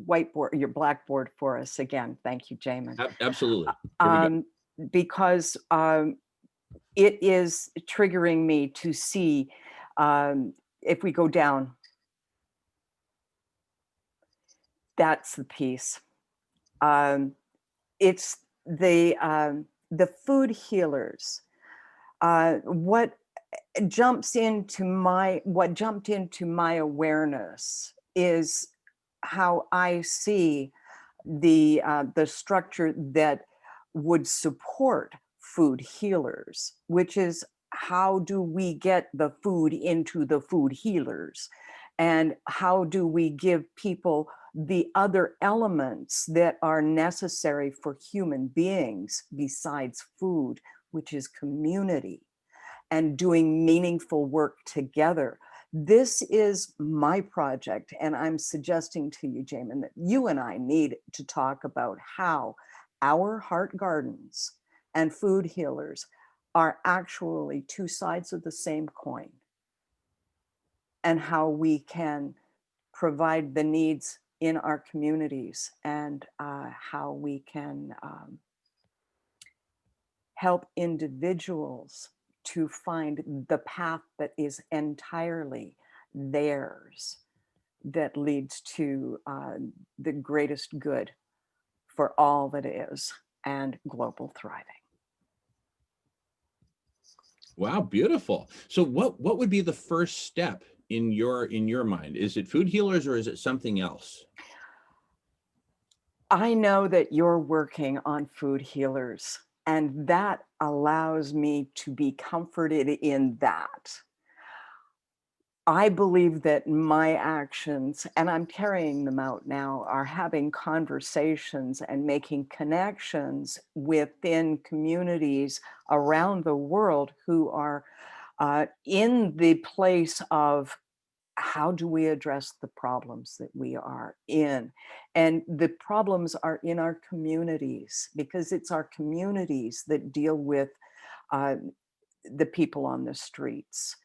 whiteboard, your blackboard for us again. Thank you, Jamen. Absolutely. Because it is triggering me to see, if we go down, that's the piece. it's the food healers. What jumped into my awareness is how I see the structure that would support food healers, which is how do we get the food into the food healers, and how do we give people the other elements that are necessary for human beings besides food, which is community and doing meaningful work together. This is my project, and I'm suggesting to you, Jamen, that you and I need to talk about how our heart gardens and food healers are actually two sides of the same coin, and how we can provide the needs in our communities, and how we can help individuals to find the path that is entirely theirs, that leads to the greatest good for all that is and global thriving. Wow, beautiful. So what would be the first step in your mind? Is it food healers or is it something else? I know that you're working on food healers, and that allows me to be comforted in that. I believe that my actions, and I'm carrying them out now, are having conversations and making connections within communities around the world who are in the place of how do we address the problems that we are in? And the problems are in our communities, because it's our communities that deal with the people on the streets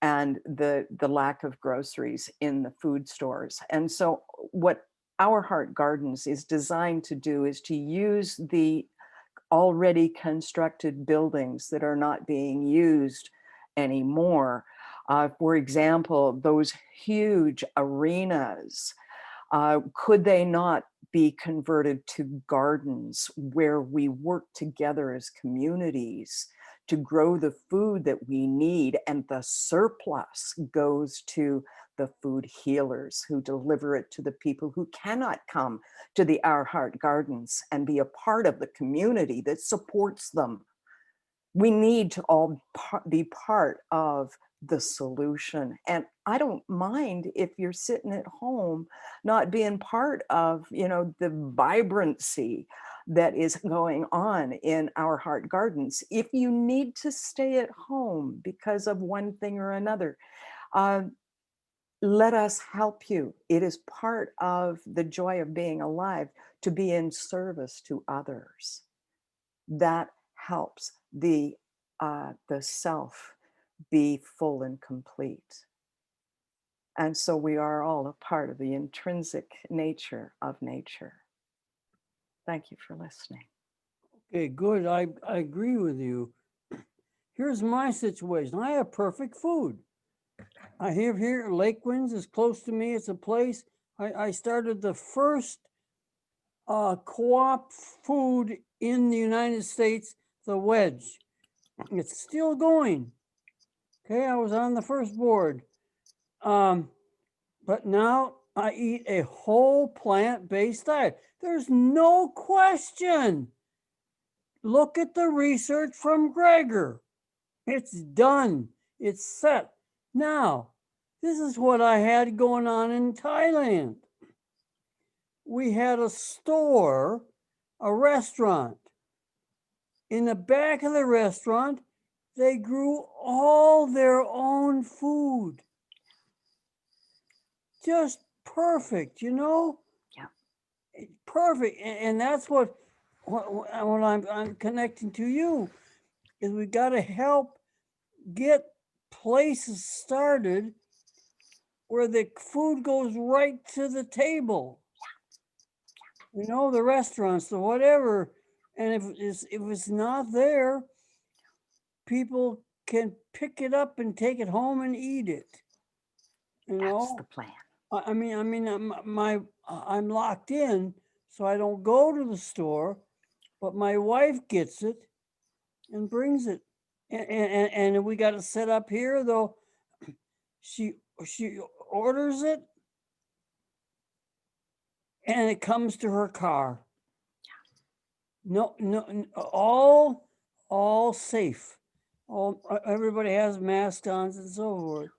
and the lack of groceries in the food stores. And so what Our Heart Gardens is designed to do is to use the already constructed buildings that are not being used anymore. For example, those huge arenas, could they not be converted to gardens where we work together as communities to grow the food that we need, and the surplus goes to the food healers who deliver it to the people who cannot come to the Our Heart Gardens and be a part of the community that supports them. We need to all be part of the solution. And I don't mind if you're sitting at home not being part of, the vibrancy that is going on in Our Heart Gardens. If you need to stay at home because of one thing or another, let us help you. It is part of the joy of being alive to be in service to others. That helps the self be full and complete. And so we are all a part of the intrinsic nature of nature. Thank you for listening. Okay, good. I agree with you. Here's my situation. I have perfect food. I have here Lake Winds is close to me. It's a place. I started the first co-op food in the United States, the Wedge. It's still going. Okay, I was on the first board. But now I eat a whole plant-based diet. There's no question. Look at the research from Gregor. It's done. It's set. Now, this is what I had going on in Thailand. We had a store, a restaurant. In the back of the restaurant, they grew all their own food. Just perfect, Yeah. Perfect. And that's what I'm connecting to you, is we got to help get places started where the food goes right to the table. The restaurants, the whatever. And if it's not there, people can pick it up and take it home and eat it. That's the plan. I'm locked in, so I don't go to the store. but my wife gets it and brings it. And we got it set up here, though. She orders it and it comes to her car. No, all safe. Everybody has masks on and so forth.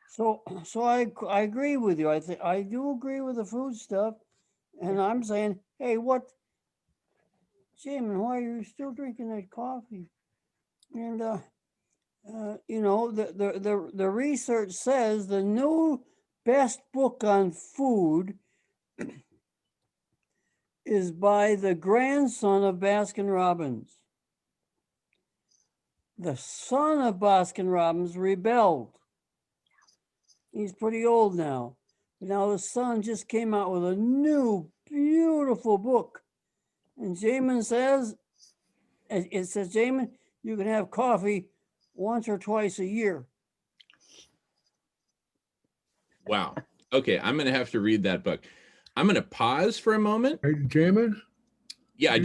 So I agree with you. I do agree with the food stuff, and I'm saying, hey, what, Jamen, why are you still drinking that coffee? And you know, the research says the new best book on food is by the grandson of Baskin Robbins. The son of Baskin Robbins rebelled. He's pretty old now. But now the son just came out with a new, beautiful book. And Jamen says, it says, Jamen, you can have coffee once or twice a year. Wow. Okay, I'm going to have to read that book. I'm going to pause for a moment. Hey, Jamen? Yeah, I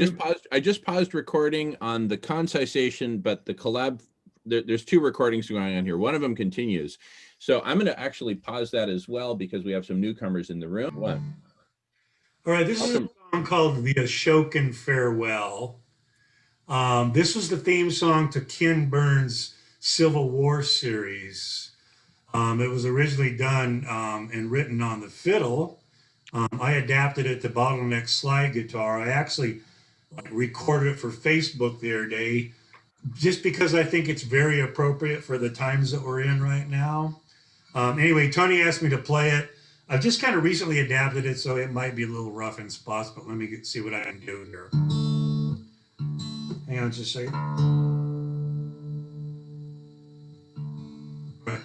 just paused recording on the concisation, but the collab, there's two recordings going on here. One of them continues. So I'm going to actually pause that as well because we have some newcomers in the room. One. All right, this is a song called The Ashokan Farewell. This was the theme song to Ken Burns' Civil War series. It was originally done and written on the fiddle. I adapted it to bottleneck slide guitar. I actually recorded it for Facebook the other day just because I think it's very appropriate for the times that we're in right now. Anyway, Tony asked me to play it. I've just kind of recently adapted it, so it might be a little rough in spots, but let me see what I can do here. Hang on just a second. Right.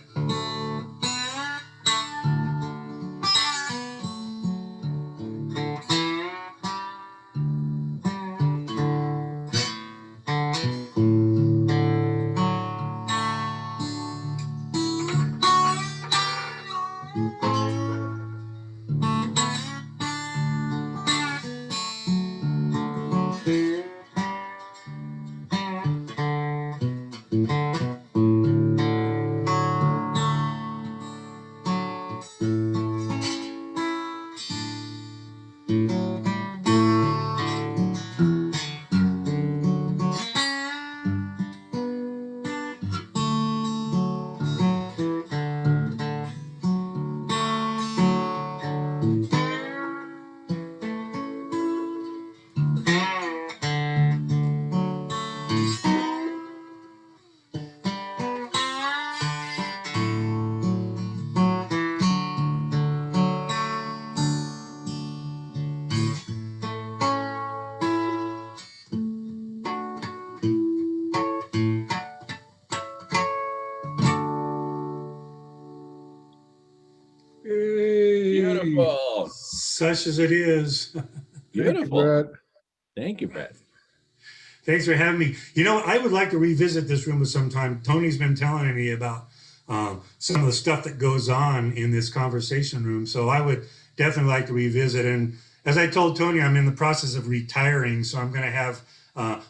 Beautiful. Such as it is. Beautiful. Brett. Thank you, Brett. Thanks for having me. You know, I would like to revisit this room at some time. Tony's been telling me about some of the stuff that goes on in this conversation room. So I would definitely like to revisit. And as I told Tony, I'm in the process of retiring. So I'm going to have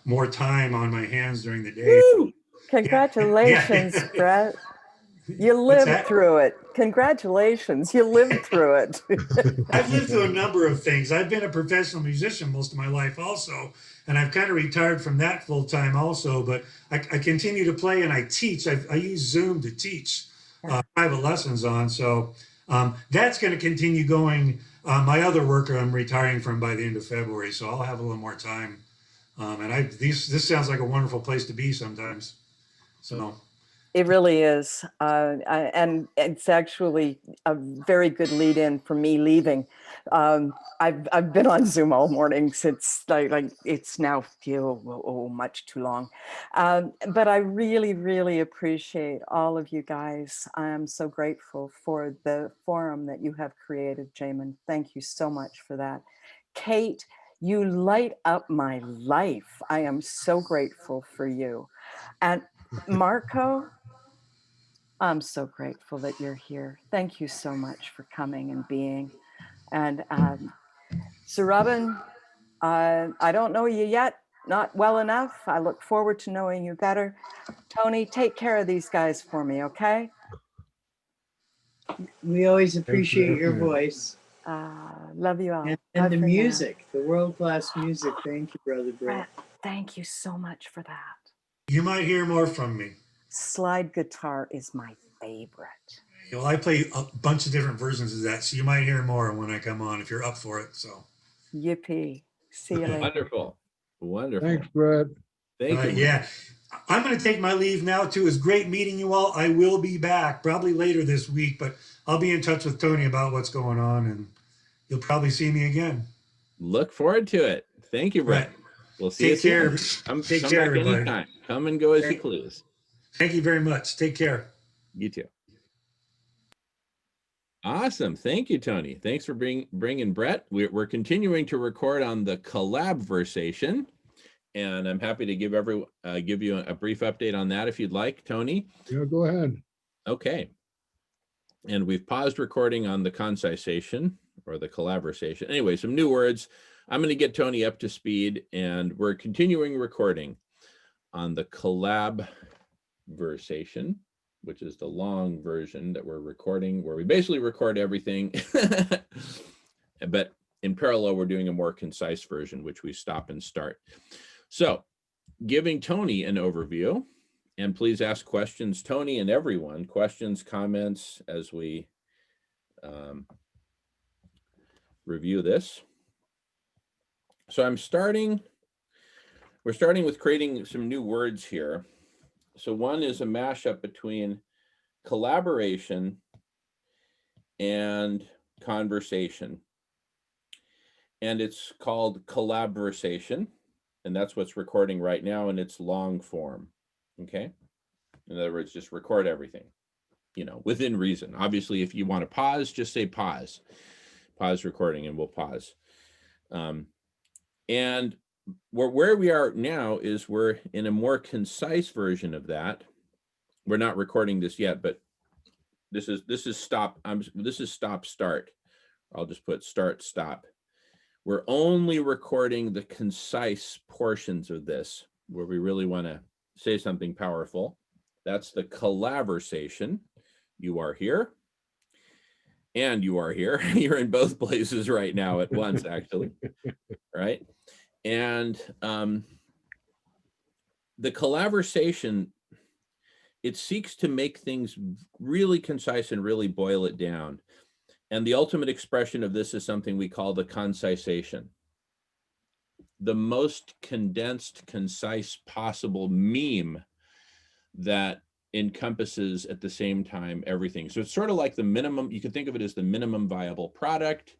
more time on my hands during the day. Woo! Congratulations, Yeah. Brett. You What's lived that? through it. Congratulations. You lived through it. I've lived through a number of things. I've been a professional musician most of my life also, and I've kind of retired from that full time also, but I continue to play and I teach. I use Zoom to teach private lessons on. So that's going to continue going. My other work I'm retiring from by the end of February, so I'll have a little more time. And this sounds like a wonderful place to be sometimes. So. It really is. And it's actually a very good lead in for me leaving. I've been on Zoom all morning since like it's now much too long. But I really, really appreciate all of you guys. I am so grateful for the forum that you have created, Jamen. Thank you so much for that. Kate, you light up my life. I am so grateful for you. And Marco, I'm so grateful that you're here. Thank you so much for coming and being. And Sir Robin, I don't know you yet, not well enough. I look forward to knowing you better. Tony, take care of these guys for me, okay? We always appreciate your definitely. voice Love you all. and Bye the for now. music, the world-class music. Thank you, Brother Brett. Brett, thank you so much for that. You might hear more from me. Slide guitar is my favorite. Well, I play a bunch of different versions of that, so you might hear more when I come on if you're up for it. So, Yippee. See you later. Wonderful. Wonderful. Thanks, Brett. Thank you. yeah, I'm going to take my leave now too. It's great meeting you all. I will be back probably later this week, but I'll be in touch with Tony about what's going on, and you'll probably see me again. Look forward to it. Thank you, Brett. Right. We'll see Take you care. soon. Come Take back care, everybody. anytime. Come and go as you Thank- please. Thank you very much. Take care. You too. Awesome. Thank you, Tony. Thanks for bringing Brett. We're continuing to record on the Collabversation, and I'm happy to give you a brief update on that if you'd like, Tony. Yeah, go ahead. Okay. And we've paused recording on the concisation or the Collaversation. Anyway, some new words. I'm going to get Tony up to speed, and we're continuing recording on the Collaversation, which is the long version that we're recording, where we basically record everything. But in parallel, we're doing a more concise version, which we stop and start. So giving Tony an overview, and please ask questions, Tony and everyone, questions, comments as we review this. So we're starting with creating some new words here. So one is a mashup between collaboration and conversation. And it's called Collabversation. And that's what's recording right now in its long form. Okay. In other words, just record everything, within reason. Obviously, if you want to pause, just say pause. Pause recording and we'll pause. And where we are now is we're in a more concise version of that. We're not recording this yet, but this is stop. This is stop start. I'll just put start stop. We're only recording the concise portions of this where we really want to say something powerful. That's the Collaversation. You are here. And you are here. You're in both places right now at once, actually. Right? And the Collaversation, it seeks to make things really concise and really boil it down. And the ultimate expression of this is something we call the concisation. The most condensed, concise possible meme that encompasses at the same time everything. So it's sort of like the minimum, you could think of it as the minimum viable product.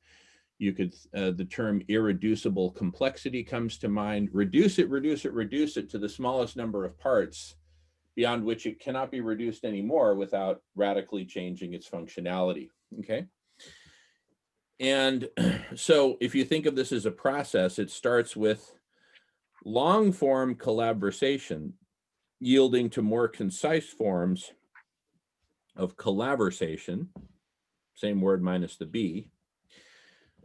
You could, the term irreducible complexity comes to mind. Reduce it to the smallest number of parts beyond which it cannot be reduced anymore without radically changing its functionality, okay? And so if you think of this as a process, it starts with long form collaboration, yielding to more concise forms of collaversation, same word minus the B.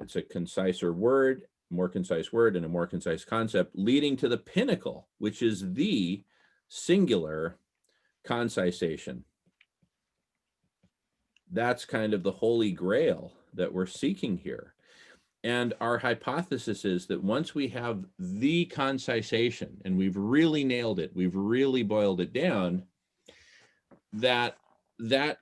It's a conciser word, more concise word, and a more concise concept, leading to the pinnacle, which is the singular concisation. That's kind of the holy grail that we're seeking here. And our hypothesis is that once we have the concisation, and we've really nailed it, we've really boiled it down, that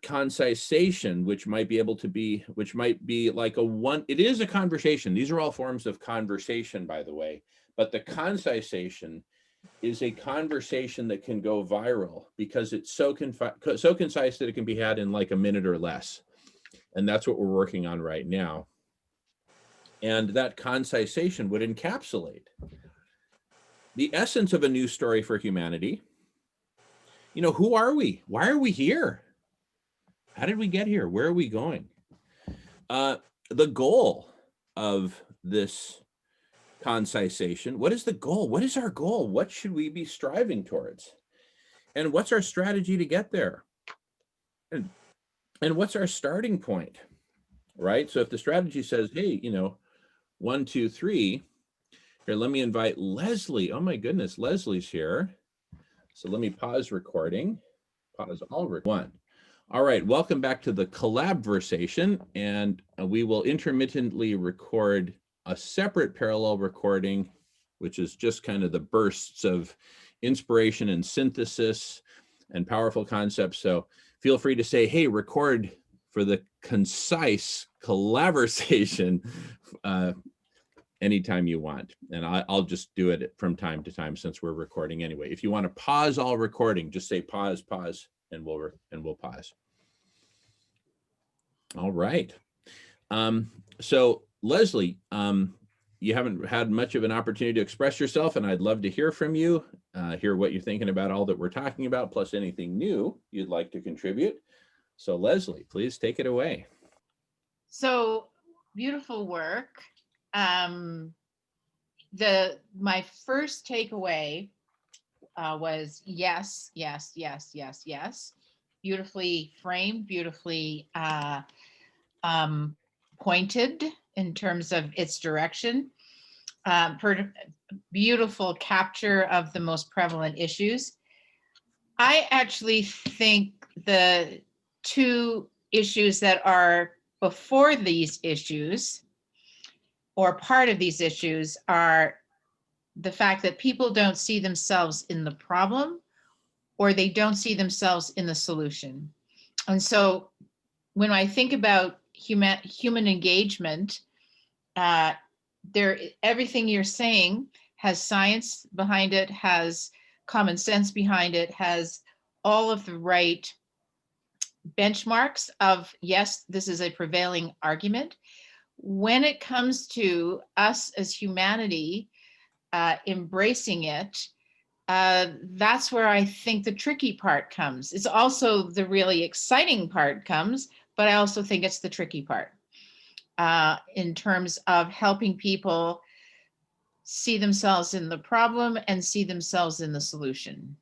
concisation, which might be like it is a conversation. These are all forms of conversation, by the way, but the concisation is a conversation that can go viral because it's so concise that it can be had in like a minute or less. And that's what we're working on right now. And that concisation would encapsulate the essence of a new story for humanity. Who are we? Why are we here? How did we get here? Where are we going? The goal of this concisation, what is the goal? What is our goal? What should we be striving towards? And what's our strategy to get there? And what's our starting point, right? So if the strategy says, hey, 1, 2, 3, Here, let me invite Leslie. Oh my goodness, Leslie's here. So let me pause recording. Pause all one. All right, welcome back to the Collabversation, and we will intermittently record a separate parallel recording, which is just kind of the bursts of inspiration and synthesis and powerful concepts. So feel free to say, hey, record for the concise Collaversation anytime you want. And I'll just do it from time to time since we're recording anyway. If you want to pause all recording, just say pause, pause, and we'll pause. All right. So Leslie, you haven't had much of an opportunity to express yourself, and I'd love to hear from you, hear what you're thinking about all that we're talking about, plus anything new you'd like to contribute. So Leslie, please take it away. So beautiful work. My first takeaway was yes, yes, yes, yes, yes. Beautifully framed, beautifully pointed in terms of its direction. Beautiful capture of the most prevalent issues. I actually think the two issues that are before these issues, or part of these issues, are the fact that people don't see themselves in the problem, or they don't see themselves in the solution. And so when I think about human engagement, everything you're saying has science behind it, has common sense behind it, has all of the right benchmarks of, yes, this is a prevailing argument. When it comes to us as humanity embracing it, that's where I think the tricky part comes. It's also the really exciting part comes, but I also think it's the tricky part in terms of helping people see themselves in the problem and see themselves in the solution.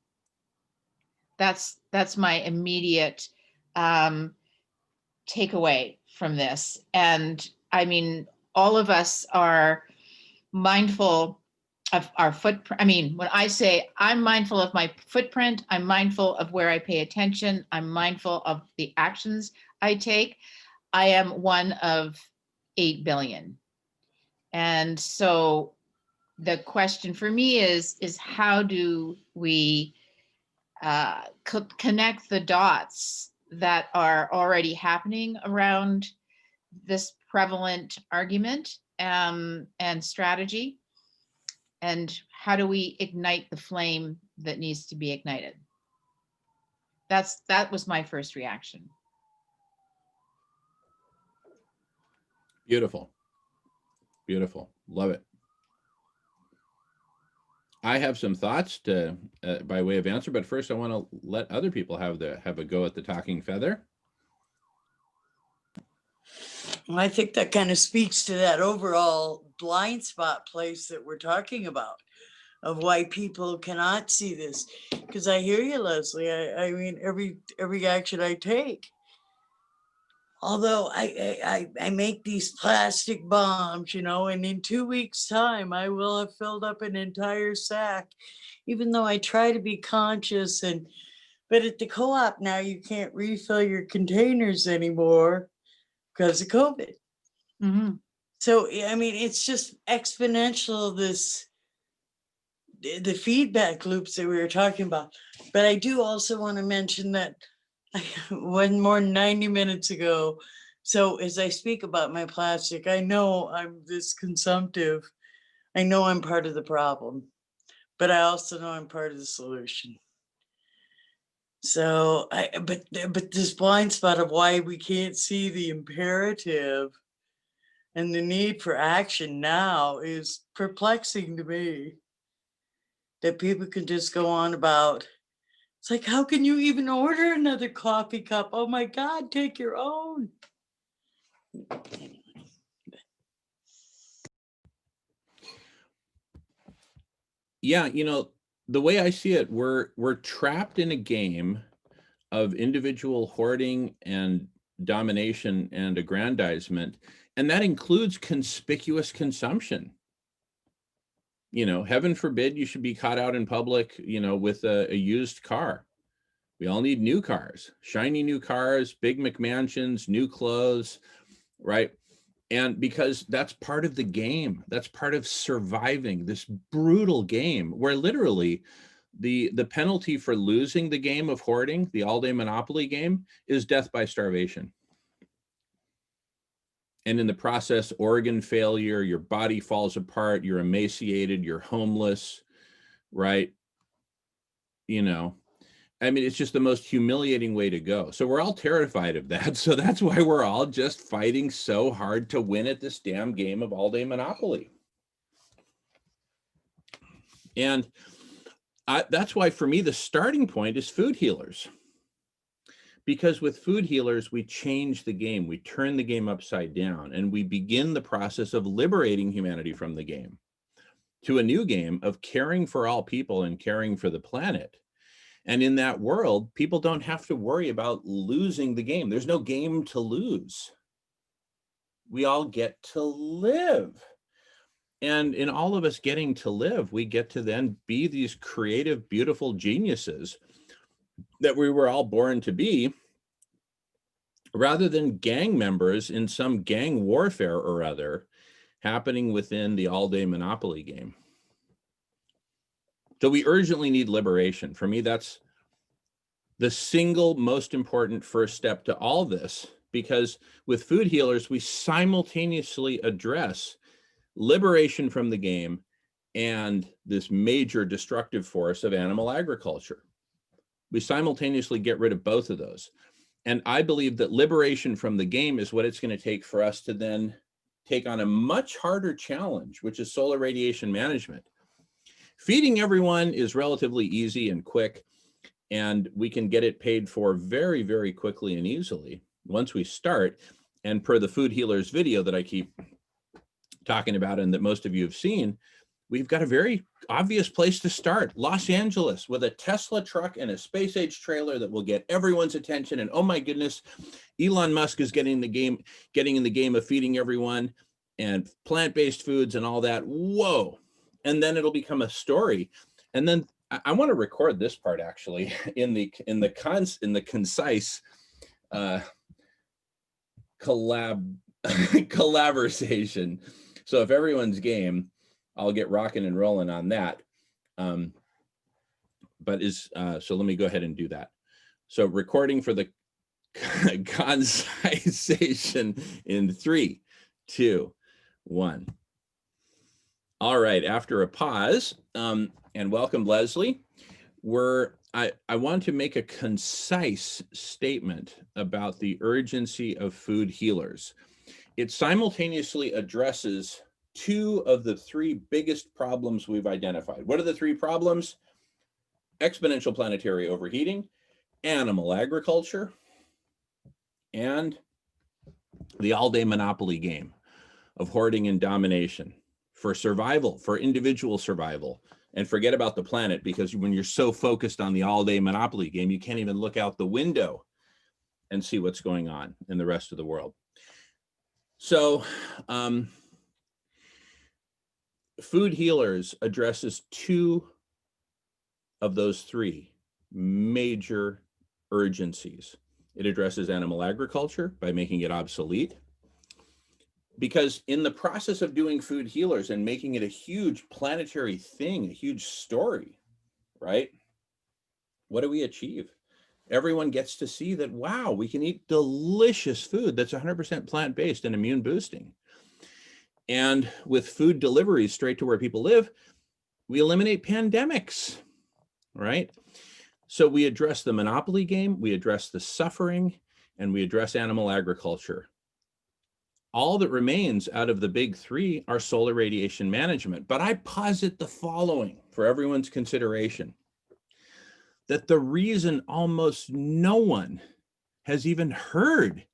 That's my immediate takeaway from this. And I mean, all of us are mindful of our footprint. I mean, when I say I'm mindful of my footprint, I'm mindful of where I pay attention, I'm mindful of the actions I take. I am one of 8 billion. And so the question for me is how do we connect the dots that are already happening around this prevalent argument and strategy? And how do we ignite the flame that needs to be ignited? That was my first reaction. Beautiful. Beautiful. Love it. I have some thoughts to by way of answer, but first I want to let other people have a go at the talking feather. Well, I think that kind of speaks to that overall blind spot place that we're talking about, of why people cannot see this. Because I hear you, Leslie. I mean, every action I take, although I make these plastic bombs, and in 2 weeks' time, I will have filled up an entire sack, even though I try to be conscious. But at the co-op now, you can't refill your containers anymore because of COVID. Mm-hmm. So, I mean, it's just exponential, the feedback loops that we were talking about. But I do also want to mention that one more 90 minutes ago. So as I speak about my plastic, I know I'm this consumptive. I know I'm part of the problem, but I also know I'm part of the solution. So but this blind spot of why we can't see the imperative and the need for action now is perplexing to me. That people can just go on about, it's like, how can you even order another coffee cup? Oh my God, take your own. Yeah, the way I see it, we're trapped in a game of individual hoarding and domination and aggrandizement, and that includes conspicuous consumption. You know, heaven forbid you should be caught out in public, you know, with a used car. We all need new cars, shiny new cars, big McMansions, new clothes, right? And because that's part of the game, that's part of surviving this brutal game where literally the penalty for losing the game of hoarding, the all-day Monopoly game, is death by starvation. And in the process, organ failure, your body falls apart, you're emaciated, you're homeless, right? You know, I mean, it's just the most humiliating way to go. So we're all terrified of that. So that's why we're all just fighting so hard to win at this damn game of all-day Monopoly. And that's why for me, the starting point is food healers. Because with food healers, we change the game, we turn the game upside down, and we begin the process of liberating humanity from the game to a new game of caring for all people and caring for the planet. And in that world, people don't have to worry about losing the game. There's no game to lose. We all get to live. And in all of us getting to live, we get to then be these creative, beautiful geniuses that we were all born to be, rather than gang members in some gang warfare or other happening within the all-day Monopoly game. So we urgently need liberation. For me, that's the single most important first step to all this, because with food healers, we simultaneously address liberation from the game and this major destructive force of animal agriculture. We simultaneously get rid of both of those. And I believe that liberation from the game is what it's going to take for us to then take on a much harder challenge, which is solar radiation management. Feeding everyone is relatively easy and quick, and we can get it paid for very, very quickly and easily once we start. And per the food healers video that I keep talking about and that most of you have seen, we've got a very obvious place to start. Los Angeles, with a Tesla truck and a space age trailer that will get everyone's attention. And oh my goodness, Elon Musk is getting in the game of feeding everyone and plant-based foods and all that. Whoa. And then it'll become a story. And then I want to record this part actually in the concise collaversation. So if everyone's game, I'll get rocking and rolling on that. So let me go ahead and do that. So recording for the concisation in 3, 2, 1. All right, after a pause, and welcome, Leslie. I want to make a concise statement about the urgency of food healers. It simultaneously addresses 2 of the 3 biggest problems we've identified. What are the 3 problems? Exponential planetary overheating, animal agriculture, and the all-day Monopoly game of hoarding and domination for survival, for individual survival. And forget about the planet, because when you're so focused on the all-day Monopoly game, you can't even look out the window and see what's going on in the rest of the world. So, food healers addresses 2 of those 3 major urgencies. It addresses animal agriculture by making it obsolete, because in the process of doing food healers and making it a huge planetary thing, a huge story, right? What do we achieve? Everyone gets to see that, wow, we can eat delicious food that's 100% plant-based and immune boosting. And with food deliveries straight to where people live, we eliminate pandemics, right? So we address the Monopoly game, we address the suffering, and we address animal agriculture. All that remains out of the big 3 are solar radiation management. But I posit the following for everyone's consideration, that the reason almost no one has even heard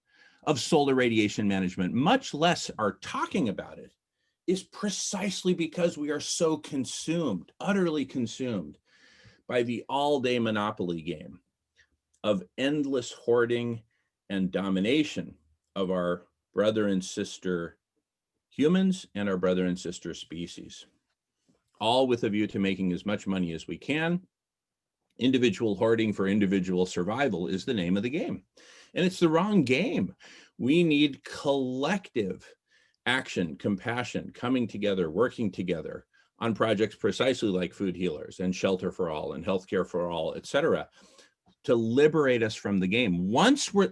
of solar radiation management, much less are talking about it, is precisely because we are so consumed, utterly consumed by the all-day Monopoly game of endless hoarding and domination of our brother and sister humans and our brother and sister species. all with a view to making as much money as we can. Individual hoarding for individual survival is the name of the game. And it's the wrong game. We need collective action, compassion, coming together, working together on projects precisely like Food Healers and Shelter for All and Healthcare for All, et cetera, to liberate us from the game.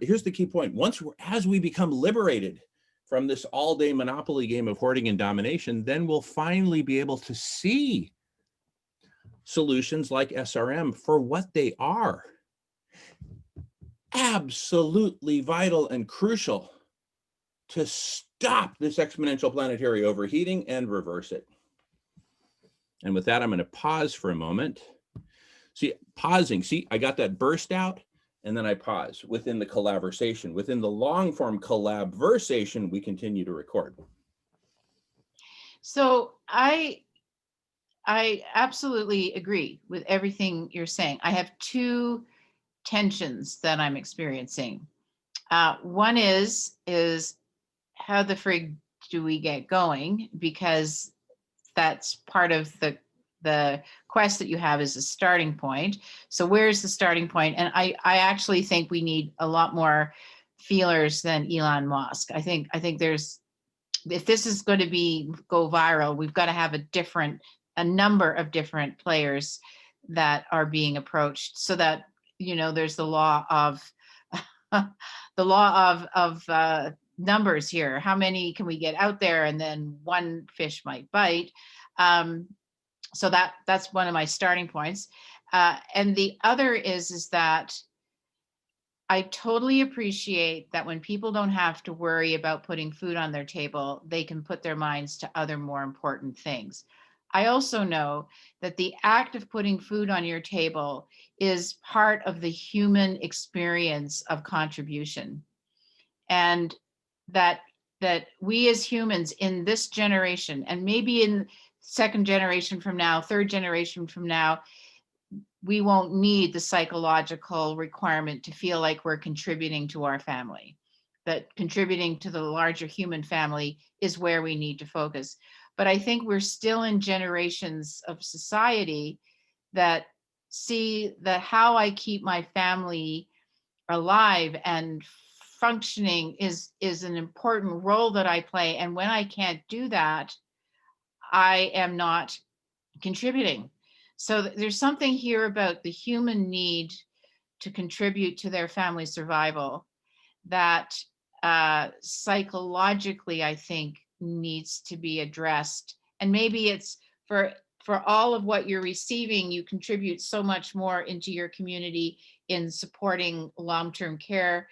Here's the key point, as we become liberated from this all-day monopoly game of hoarding and domination, then we'll finally be able to see solutions like SRM for what they are. Absolutely vital and crucial to stop this exponential planetary overheating and reverse it. And with that, I'm going to pause for a moment. See, pausing, see, I got that burst out, and then I pause within the Collaversation. Within the long form Collabversation, we continue to record. So I absolutely agree with everything you're saying. I have two tensions that I'm experiencing. One is how the frig do we get going? Because that's part of the quest that you have is a starting point. So where's the starting point? And I actually think we need a lot more feelers than Elon Musk. I think there's, if this is going to go viral, we've got to have a number of different players that are being approached, so that, you know, there's the law of numbers here. How many can we get out there? And then one fish might bite. So that's one of my starting points. And the other is that I totally appreciate that when people don't have to worry about putting food on their table, they can put their minds to other more important things. I also know that the act of putting food on your table is part of the human experience of contribution. And that we as humans in this generation, and maybe in second generation from now, third generation from now, we won't need the psychological requirement to feel like we're contributing to our family. That contributing to the larger human family is where we need to focus. But I think we're still in generations of society that see that how I keep my family alive and functioning is an important role that I play. And when I can't do that, I am not contributing. So there's something here about the human need to contribute to their family survival that psychologically, I think, needs to be addressed. And maybe it's for all of what you're receiving, you contribute so much more into your community in supporting long-term care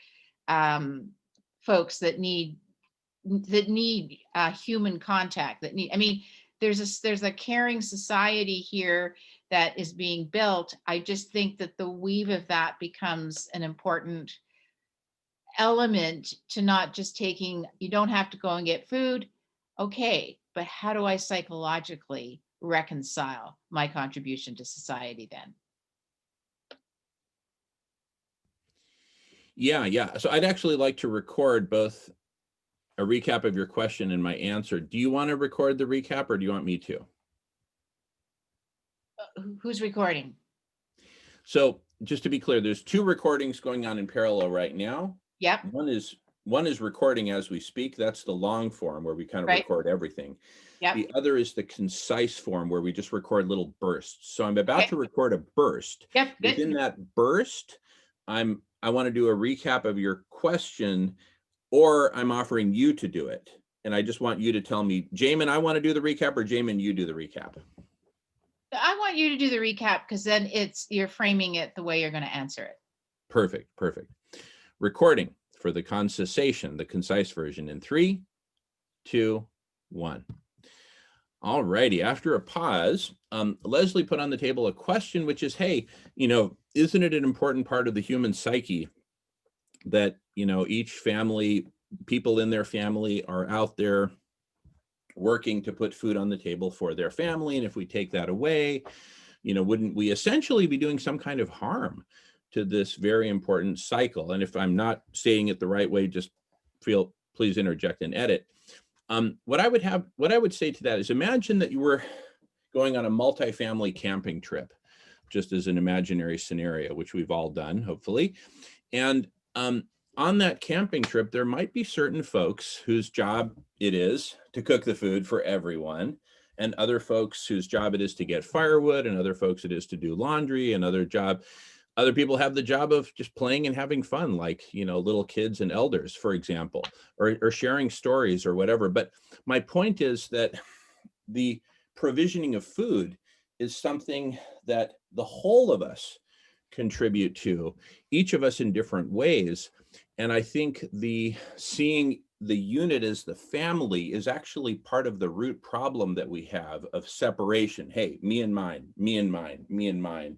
folks that need human contact, that need, I mean, there's a caring society here that is being built. I just think that the weave of that becomes an important element to not just taking, you don't have to go and get food. Okay, but how do I psychologically reconcile my contribution to society then? Yeah. So I'd actually like to record both a recap of your question and my answer. Do you want to record the recap, or do you want me to? Who's recording? So just to be clear, there's two recordings going on in parallel right now. Yep. One is recording as we speak. That's the long form where we kind of record everything. Yep. The other is the concise form where we just record little bursts. So I'm about to record a burst. Yep. Good. Within that burst, I want to do a recap of your question, or I'm offering you to do it. And I just want you to tell me, Jamen, I want to do the recap, or Jamen, you do the recap. I want you to do the recap, because then you're framing it the way you're going to answer it. Perfect. Recording for the concise, the concise version in 3, 2, 1. All righty. After a pause, Leslie put on the table a question, which is, hey, isn't it an important part of the human psyche that, each family, people in their family are out there working to put food on the table for their family? And if we take that away, wouldn't we essentially be doing some kind of harm to this very important cycle? And if I'm not saying it the right way, just please interject and edit. What I would say to that is, imagine that you were going on a multifamily camping trip, just as an imaginary scenario, which we've all done, hopefully. And on that camping trip, there might be certain folks whose job it is to cook the food for everyone, and other folks whose job it is to get firewood, and other folks it is to do laundry, and other people have the job of just playing and having fun, like, little kids and elders, for example, or sharing stories or whatever. But my point is that the provisioning of food is something that the whole of us contribute to, each of us in different ways. And I think seeing the unit as the family is actually part of the root problem that we have of separation. Hey, me and mine, me and mine, me and mine.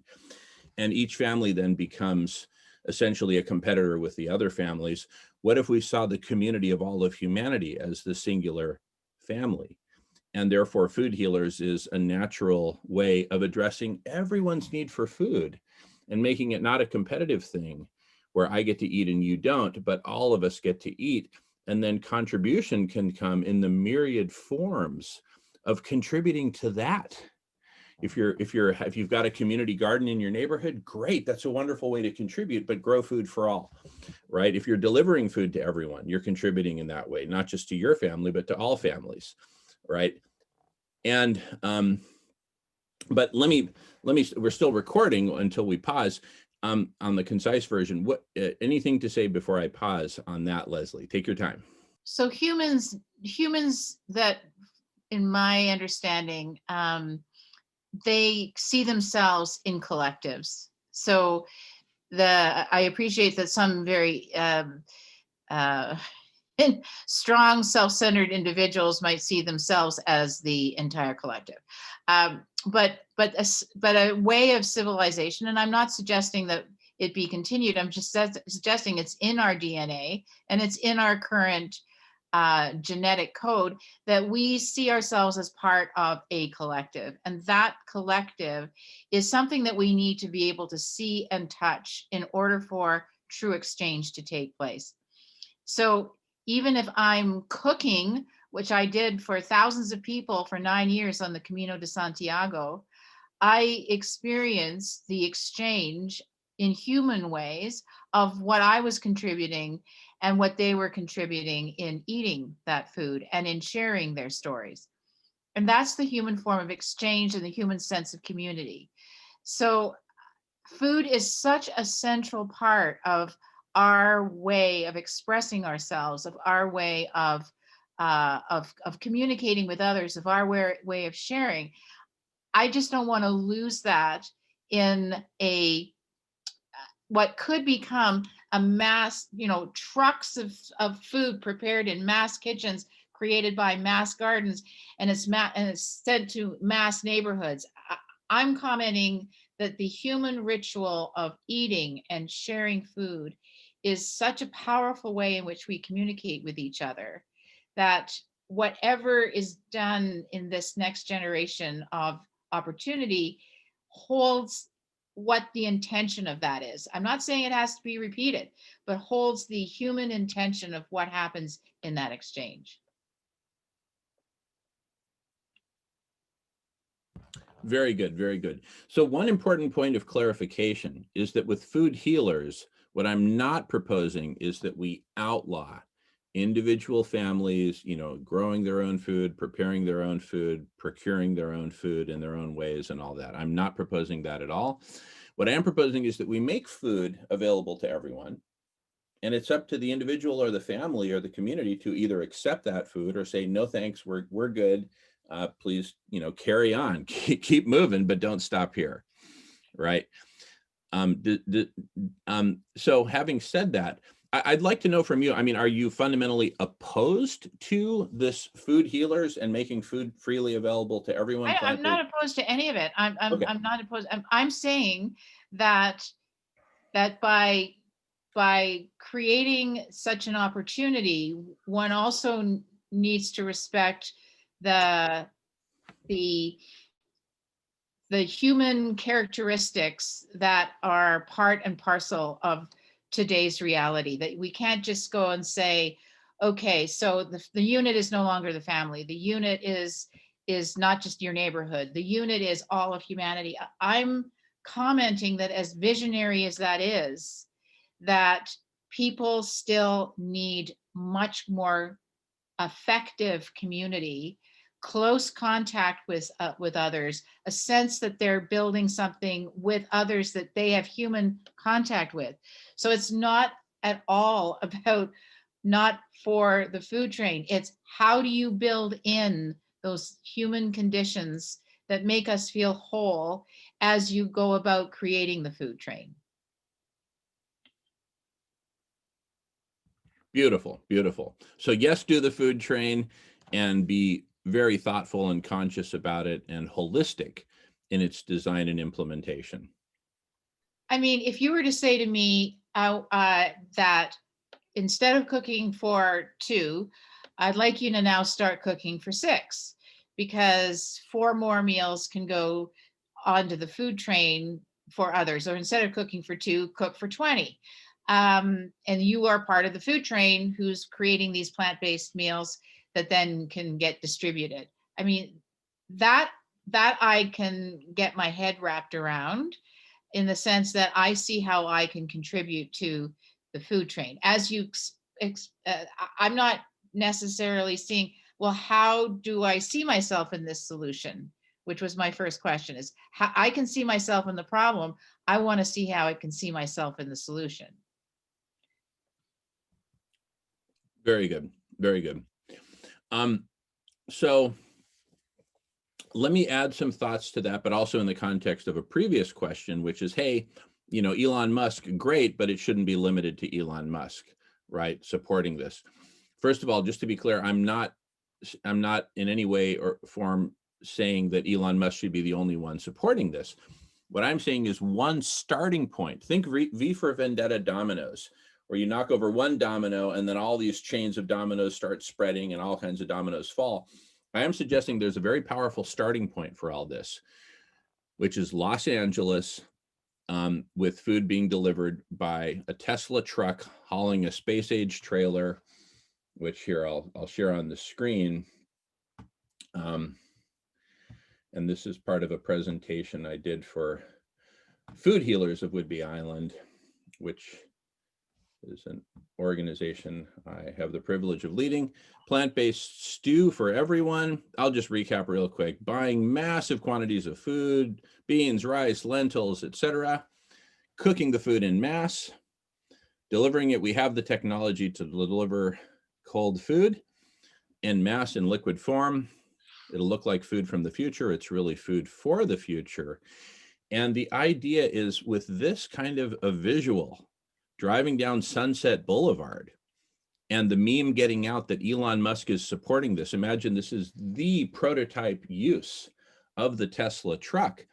And each family then becomes essentially a competitor with the other families. What if we saw the community of all of humanity as the singular family? And therefore, food healers is a natural way of addressing everyone's need for food and making it not a competitive thing where I get to eat and you don't, but all of us get to eat. And then contribution can come in the myriad forms of contributing to that. If you've got a community garden in your neighborhood, great, that's a wonderful way to contribute, but grow food for all, right? If you're delivering food to everyone, you're contributing in that way, not just to your family, but to all families, right? And but let me we're still recording until we pause. On the concise version, what anything to say before I pause on that, Leslie? Take your time. So humans that, in my understanding, they see themselves in collectives. So I appreciate that some very strong, self-centered individuals might see themselves as the entire collective. But a way of civilization, and I'm not suggesting that it be continued, I'm just suggesting it's in our DNA and it's in our current genetic code, that we see ourselves as part of a collective. And that collective is something that we need to be able to see and touch in order for true exchange to take place. So even if I'm cooking, which I did for thousands of people for 9 years on the Camino de Santiago, I experienced the exchange in human ways of what I was contributing and what they were contributing in eating that food and in sharing their stories. And that's the human form of exchange and the human sense of community. So food is such a central part of our way of expressing ourselves, of our way of communicating with others, of our way of sharing. I just don't want to lose that in what could become a mass, trucks of food prepared in mass kitchens created by mass gardens, and it's sent to mass neighborhoods. I'm commenting that the human ritual of eating and sharing food is such a powerful way in which we communicate with each other, that whatever is done in this next generation of opportunity holds what the intention of that is. I'm not saying it has to be repeated, but holds the human intention of what happens in that exchange. Very good, very good. So one important point of clarification is that with food healers, what I'm not proposing is that we outlaw individual families, growing their own food, preparing their own food, procuring their own food in their own ways and all that. I'm not proposing that at all. What I am proposing is that we make food available to everyone, and it's up to the individual or the family or the community to either accept that food or say, no, thanks, we're good. Please, carry on, keep moving, but don't stop here, right? So having said that, I'd like to know from you, are you fundamentally opposed to this food healers and making food freely available to everyone? I'm not opposed to any of it. I'm not opposed. I'm saying that by creating such an opportunity, one also needs to respect the human characteristics that are part and parcel of today's reality, that we can't just go and say, okay, so the unit is no longer the family. The unit is is not just your neighborhood. The unit is all of humanity. I'm commenting that as visionary as that is, that people still need much more effective community, close contact with others, a sense that they're building something with others that they have human contact with. So it's not at all about not for the food train. It's how do you build in those human conditions that make us feel whole as you go about creating the food train. Beautiful, beautiful. So yes, do the food train and be very thoughtful and conscious about it and holistic in its design and implementation. I mean, if you were to say to me that instead of cooking for 2, I'd like you to now start cooking for 6, because 4 more meals can go onto the food train for others. Or instead of cooking for 2, cook for 20. And you are part of the food train who's creating these plant-based meals that then can get distributed. I mean, that I can get my head wrapped around, in the sense that I see how I can contribute to the food train. As you, I'm not necessarily seeing, well, how do I see myself in this solution? Which was my first question, is how I can see myself in the problem. I want to see how I can see myself in the solution. Very good, very good. So let me add some thoughts to that, but also in the context of a previous question, which is, hey, you know, Elon Musk, great, but it shouldn't be limited to Elon Musk, right? Supporting this. First of all, just to be clear, I'm not in any way or form saying that Elon Musk should be the only one supporting this. What I'm saying is one starting point. Think V for Vendetta dominoes, where you knock over one domino and then all these chains of dominoes start spreading and all kinds of dominoes fall. I am suggesting there's a very powerful starting point for all this, which is Los Angeles, with food being delivered by a Tesla truck hauling a space age trailer, which here I'll share on the screen. And this is part of a presentation I did for Food Healers of Whidbey Island, which is an organization I have the privilege of leading. Plant-based stew for everyone. I'll just recap real quick. Buying massive quantities of food, beans, rice, lentils, etc. Cooking the food in mass. Delivering it. We have the technology to deliver cold food in mass in liquid form. It'll look like food from the future. It's really food for the future. And the idea is, with this kind of a visual, driving down Sunset Boulevard and the meme getting out that Elon Musk is supporting this. Imagine this is the prototype use of the Tesla truck.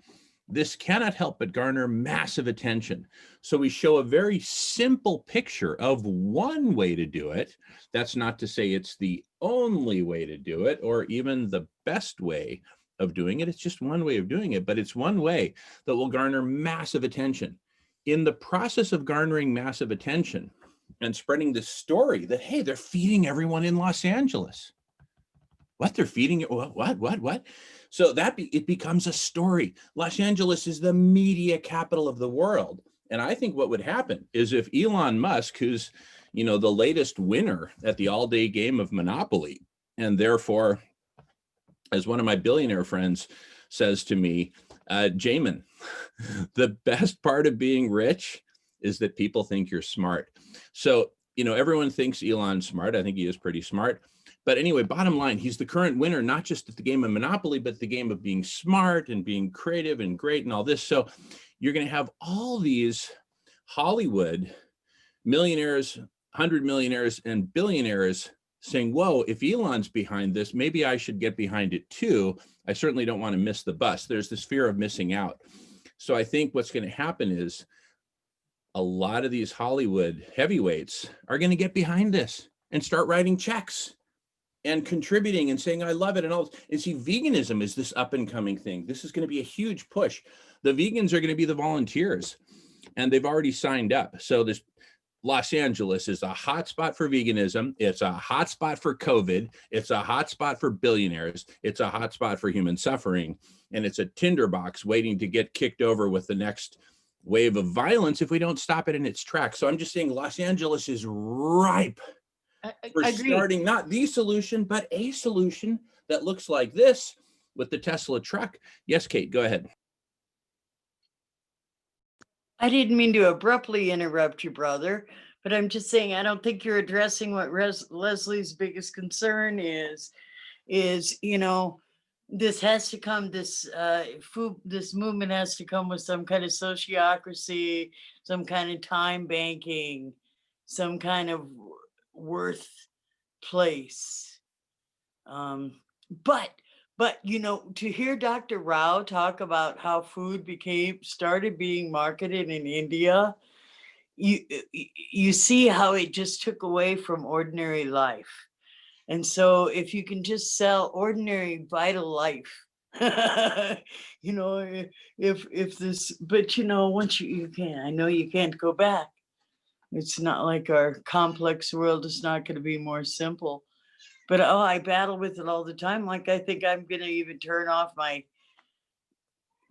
This cannot help but garner massive attention. So we show a very simple picture of one way to do it. That's not to say it's the only way to do it or even the best way of doing it. It's just one way of doing it, but it's one way that will garner massive attention. In the process of garnering massive attention and spreading this story that, hey, they're feeding everyone in Los Angeles. What? They're feeding it? What? So it becomes a story. Los Angeles is the media capital of the world. And I think what would happen is if Elon Musk, who's, you know, the latest winner at the all-day game of Monopoly, and therefore, as one of my billionaire friends says to me, Jamen, the best part of being rich is that people think you're smart. So, you know, everyone thinks Elon's smart. I think he is pretty smart. But anyway, bottom line, he's the current winner, not just at the game of Monopoly, but the game of being smart and being creative and great and all this. So you're going to have all these Hollywood millionaires, 100 millionaires and billionaires saying, whoa, if Elon's behind this, maybe I should get behind it too. I certainly don't want to miss the bus. There's this fear of missing out. So I think what's going to happen is a lot of these Hollywood heavyweights are going to get behind this and start writing checks and contributing and saying, I love it. And all. And see, veganism is this up and coming thing. This is going to be a huge push. The vegans are going to be the volunteers, and they've already signed up. So there's Los Angeles is a hotspot for veganism. It's a hotspot for COVID. It's a hotspot for billionaires. It's a hotspot for human suffering. And it's a tinderbox waiting to get kicked over with the next wave of violence if we don't stop it in its tracks. So I'm just saying Los Angeles is ripe for Agreed. starting not the solution, but a solution that looks like this with the Tesla truck. Yes, Kate, go ahead. I didn't mean to abruptly interrupt you, brother, but I'm just saying I don't think you're addressing what Leslie's biggest concern is, you know, this has to come, this this movement has to come with some kind of sociocracy, some kind of time banking, some kind of worth place. But you know, to hear Dr. Rao talk about how food started being marketed in India, you see how it just took away from ordinary life. And so if you can just sell ordinary vital life, you know, if this, but you know, once you can, I know you can't go back. It's not like our complex world is not going to be more simple. But oh, I battle with it all the time. Like I think I'm going to even turn off my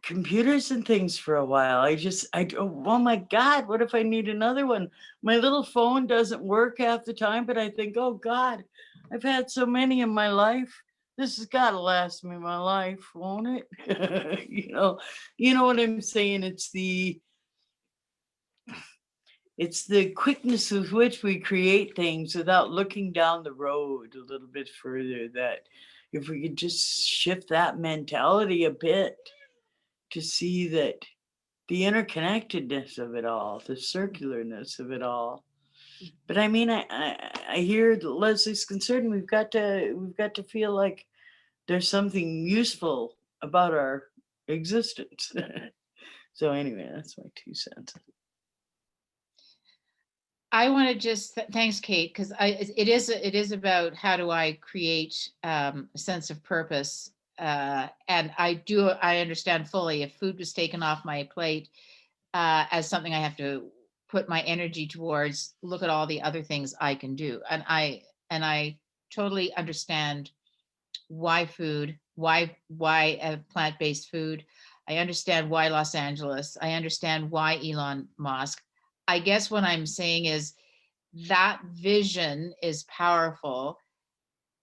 computers and things for a while. Oh my God, what if I need another one? My little phone doesn't work half the time, but I think, oh God, I've had so many in my life. This has got to last me my life, won't it? you know what I'm saying? It's the quickness with which we create things without looking down the road a little bit further, that if we could just shift that mentality a bit to see that the interconnectedness of it all, the circularness of it all. But I mean, I hear Leslie's concern. We've got to feel like there's something useful about our existence. So anyway, that's my 2 cents. I want to just thanks, Kate, because it is about how do I create a sense of purpose, and I understand fully if food was taken off my plate as something I have to put my energy towards. Look at all the other things I can do, and I totally understand why food, why plant-based food. I understand why Los Angeles. I understand why Elon Musk. I guess what I'm saying is that vision is powerful.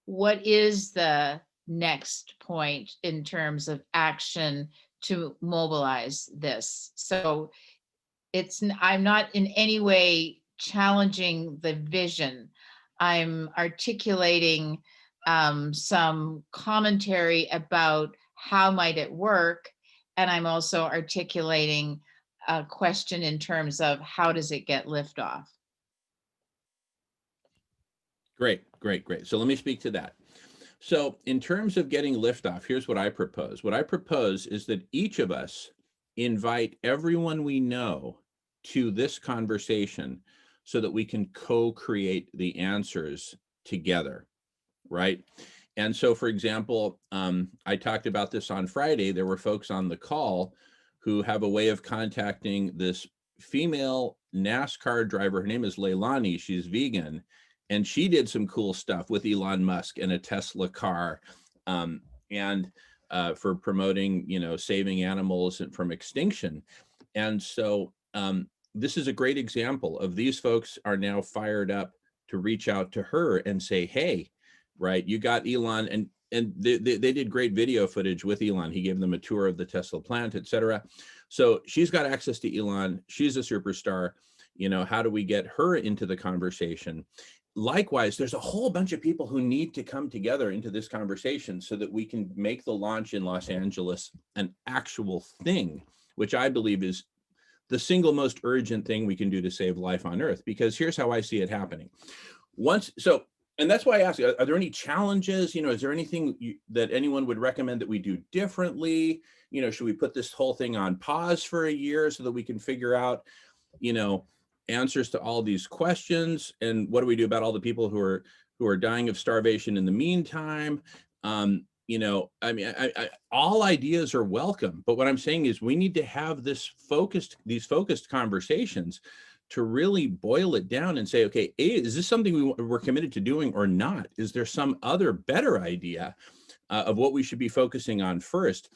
What is the next point in terms of action to mobilize this? So I'm not in any way challenging the vision. I'm articulating some commentary about how might it work. And I'm also articulating a question in terms of how does it get liftoff? Great. So let me speak to that. So in terms of getting liftoff, here's what I propose. What I propose is that each of us invite everyone we know to this conversation so that we can co-create the answers together, right? And so, for example, I talked about this on Friday. There were folks on the call who have a way of contacting this female NASCAR driver. Her name is Leilani. She's vegan. And she did some cool stuff with Elon Musk and a Tesla car, and for promoting, saving animals from extinction. And so this is a great example of these folks are now fired up to reach out to her and say, hey, right, you got Elon, and they did great video footage with Elon. He gave them a tour of the Tesla plant, et cetera. So she's got access to Elon. She's a superstar. How do we get her into the conversation? Likewise, there's a whole bunch of people who need to come together into this conversation so that we can make the launch in Los Angeles an actual thing, which I believe is the single most urgent thing we can do to save life on Earth, because here's how I see it happening. And that's why I ask, are there any challenges? Is there anything that anyone would recommend that we do differently? Should we put this whole thing on pause for a year so that we can figure out, answers to all these questions? And what do we do about all the people who are dying of starvation in the meantime? All ideas are welcome, but what I'm saying is we need to have these focused conversations to really boil it down and say, okay, is this something we're committed to doing or not? Is there some other better idea of what we should be focusing on first?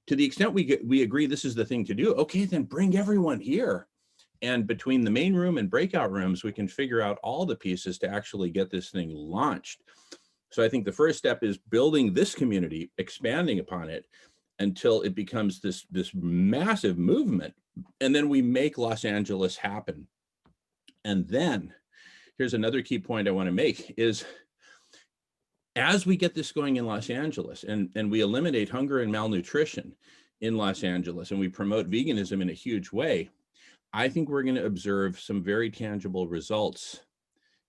To the extent we agree this is the thing to do, okay, then bring everyone here. And between the main room and breakout rooms, we can figure out all the pieces to actually get this thing launched. So I think the first step is building this community, expanding upon it until it becomes this massive movement. And then we make Los Angeles happen. And then here's another key point I want to make is, as we get this going in Los Angeles and we eliminate hunger and malnutrition in Los Angeles and we promote veganism in a huge way, I think we're going to observe some very tangible results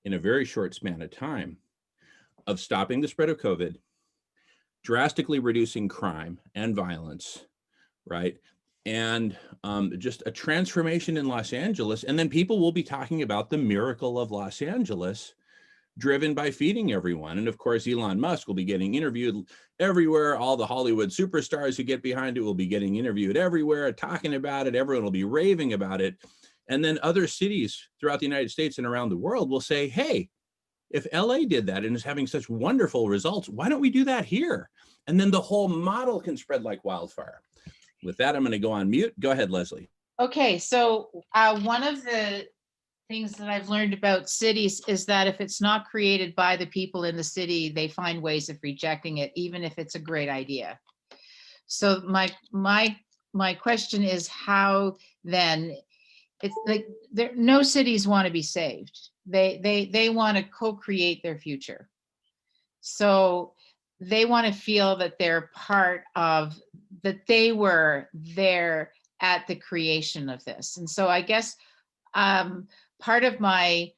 in a very short span of time of stopping the spread of COVID, drastically reducing crime and violence, right? And just a transformation in Los Angeles. And then people will be talking about the miracle of Los Angeles driven by feeding everyone. And of course, Elon Musk will be getting interviewed everywhere. All the Hollywood superstars who get behind it will be getting interviewed everywhere, talking about it. Everyone will be raving about it. And then other cities throughout the United States and around the world will say, hey, if LA did that and is having such wonderful results, why don't we do that here? And then the whole model can spread like wildfire. With that, I'm going to go on mute. Go ahead, Leslie. Okay, so one of the things that I've learned about cities is that if it's not created by the people in the city, they find ways of rejecting it, even if it's a great idea. So my question is, how then? It's like no cities want to be saved. They want to co-create their future. So they want to feel that they're part of, that they were there at the creation of this. And so I guess part of my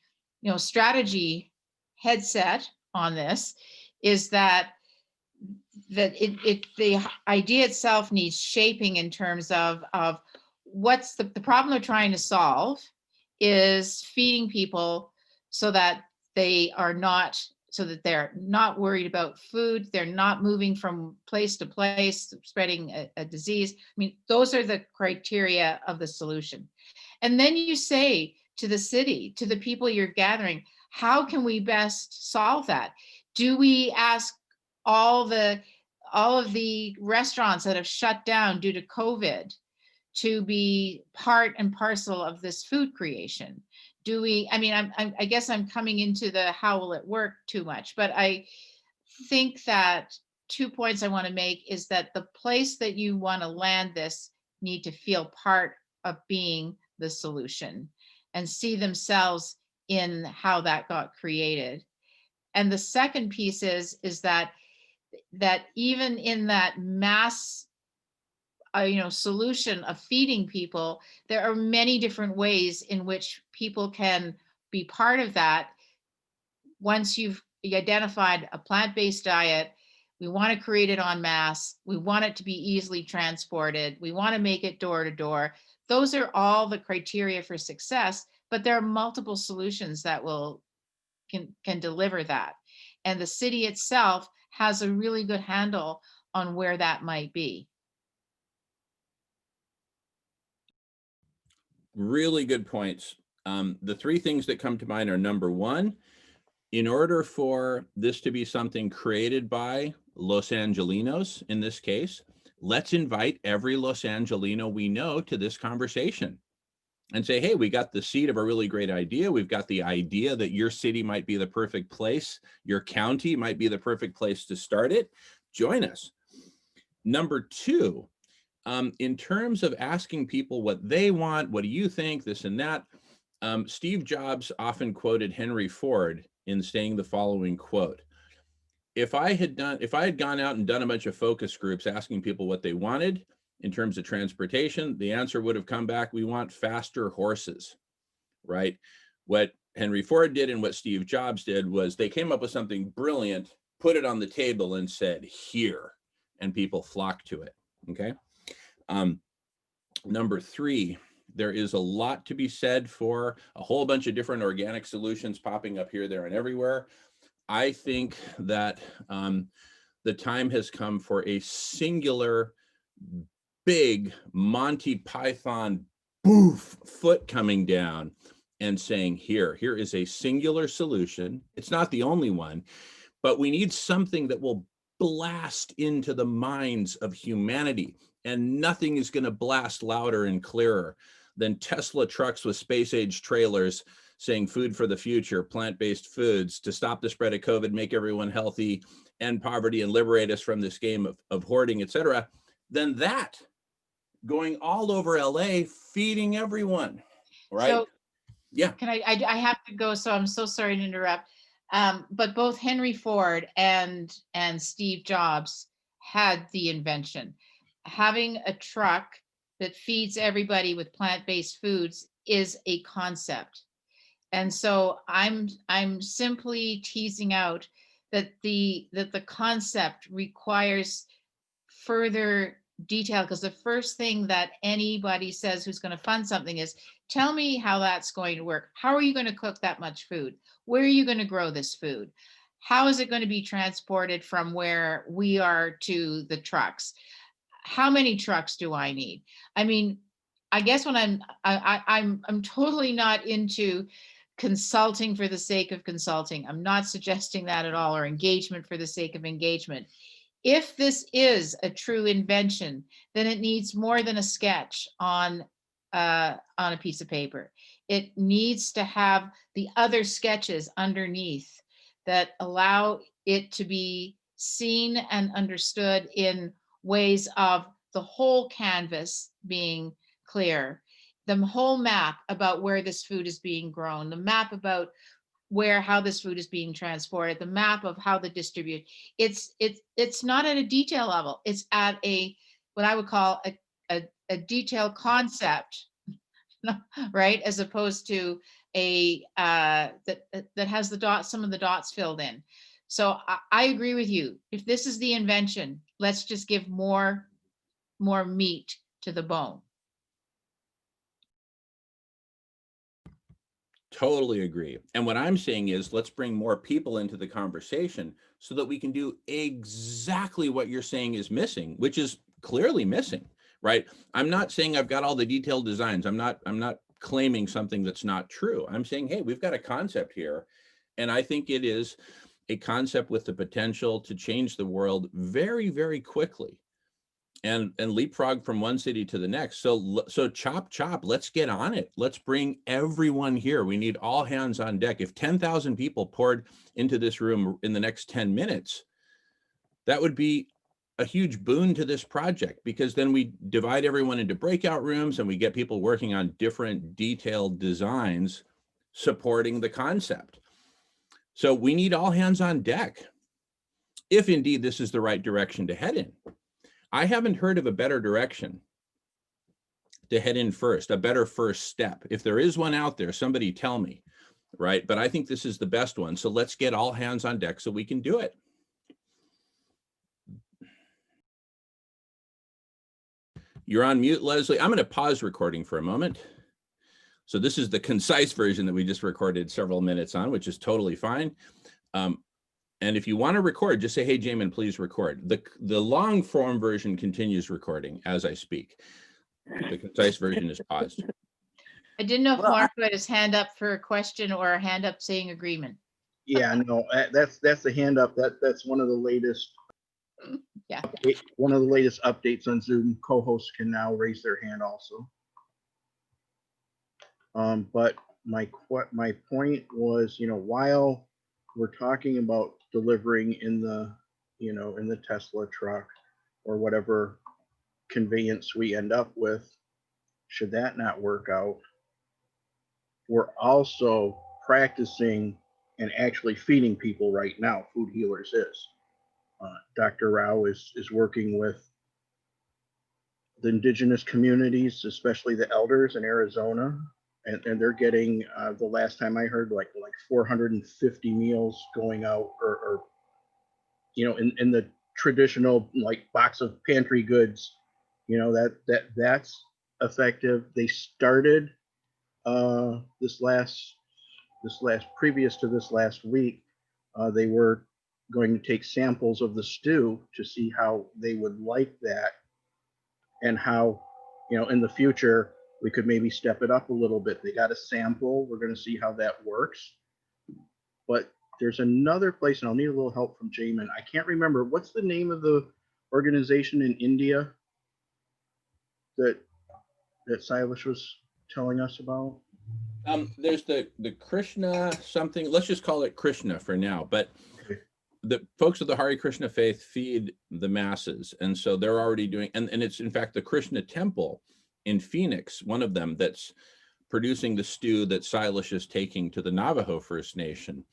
strategy headset on this is that the idea itself needs shaping in terms of what's the problem they're trying to solve is feeding people so that they're not worried about food, they're not moving from place to place, spreading a disease. I mean, those are the criteria of the solution. And then you say to the city, to the people you're gathering, how can we best solve that? Do we ask all of the restaurants that have shut down due to COVID to be part and parcel of this food creation? Do we, I guess I'm coming into the how will it work too much, but I think that 2 points I want to make is that the place that you want to land this need to feel part of being the solution and see themselves in how that got created. And the second piece is that even in that mass solution of feeding people, there are many different ways in which people can be part of that. Once you've identified a plant-based diet, we want to create it en masse. We want it to be easily transported. We want to make it door to door. Those are all the criteria for success, but there are multiple solutions that can deliver that. And the city itself has a really good handle on where that might be. Really good points. The three things that come to mind are, number one, in order for this to be something created by Los Angelinos, in this case, let's invite every Los Angelino we know to this conversation and say, hey, we got the seed of a really great idea. We've got the idea that your city might be the perfect place. Your county might be the perfect place to start it. Join us. Number two, in terms of asking people what they want, what do you think, this and that, Steve Jobs often quoted Henry Ford in saying the following quote: if I had gone out and done a bunch of focus groups asking people what they wanted in terms of transportation, the answer would have come back, we want faster horses, right? What Henry Ford did and what Steve Jobs did was they came up with something brilliant, put it on the table and said, here, and people flocked to it, okay? Number three, there is a lot to be said for a whole bunch of different organic solutions popping up here, there, and everywhere. I think that the time has come for a singular, big Monty Python boof foot coming down and saying, here is a singular solution. It's not the only one, but we need something that will blast into the minds of humanity. And nothing is going to blast louder and clearer than Tesla trucks with space-age trailers saying food for the future, plant-based foods to stop the spread of COVID, make everyone healthy, end poverty, and liberate us from this game of hoarding, et cetera. Then that going all over LA, feeding everyone, right? So Yeah. can I have to go, so I'm so sorry to interrupt. But both Henry Ford and Steve Jobs had the invention. Having a truck that feeds everybody with plant-based foods is a concept. And so I'm simply teasing out that the concept requires further detail, because the first thing that anybody says who's going to fund something is, tell me how that's going to work. How are you going to cook that much food? Where are you going to grow this food? How is it going to be transported from where we are to the trucks? How many trucks do I need? I mean, I guess when I'm totally not into consulting for the sake of consulting. I'm not suggesting that at all, or engagement for the sake of engagement. If this is a true invention, then it needs more than a sketch on a piece of paper. It needs to have the other sketches underneath that allow it to be seen and understood in ways of the whole canvas being clear, the whole map about where this food is being grown, the map about how this food is being transported, the map of how the distribute. It's not at a detail level. It's at what I would call a detailed concept, right? As opposed to that has some of the dots filled in. So I agree with you. If this is the invention, let's just give more meat to the bone. Totally agree. And what I'm saying is, let's bring more people into the conversation so that we can do exactly what you're saying is missing, which is clearly missing, right? I'm not saying I've got all the detailed designs. I'm not claiming something that's not true. I'm saying, hey, we've got a concept here. And I think it is a concept with the potential to change the world very, very quickly. And leapfrog from one city to the next. So chop, let's get on it. Let's bring everyone here. We need all hands on deck. If 10,000 people poured into this room in the next 10 minutes, that would be a huge boon to this project, because then we divide everyone into breakout rooms and we get people working on different detailed designs supporting the concept. So we need all hands on deck, if indeed this is the right direction to head in. I haven't heard of a better direction to head in first, a better first step. If there is one out there, somebody tell me, right? But I think this is the best one. So let's get all hands on deck so we can do it. You're on mute, Leslie. I'm going to pause recording for a moment. So this is the concise version that we just recorded several minutes on, which is totally fine. And if you want to record, just say, hey, Jamen, please record. The long form version continues recording as I speak. The concise version is paused. I didn't know if Well, Mark had his hand up for a question or a hand up saying agreement. Yeah, no, that's the hand up. That's one of the latest. Yeah. One of the latest updates on Zoom. Co-hosts can now raise their hand also. But my point was, while we're talking about delivering in the Tesla truck or whatever conveyance we end up with, should that not work out, we're also practicing and actually feeding people right now. Food Healers is. Dr. Rao is working with the indigenous communities, especially the elders in Arizona, and they're getting, the last time I heard, like 450 meals going out, or in the traditional box of pantry goods, that's effective. They started previous to this last week, they were going to take samples of the stew to see how they would like that, and how in the future We could maybe step it up a little bit. They got a sample. We're going to see how that works. But there's another place, and I'll need a little help from Jamen. I can't remember. What's the name of the organization in India that Silas was telling us about? There's the Krishna something, let's just call it Krishna for now, but Okay. the folks of the Hare Krishna faith feed the masses. And so they're already doing, and it's in fact the Krishna temple in Phoenix, one of them, that's producing the stew that Silas is taking to the Navajo First Nation.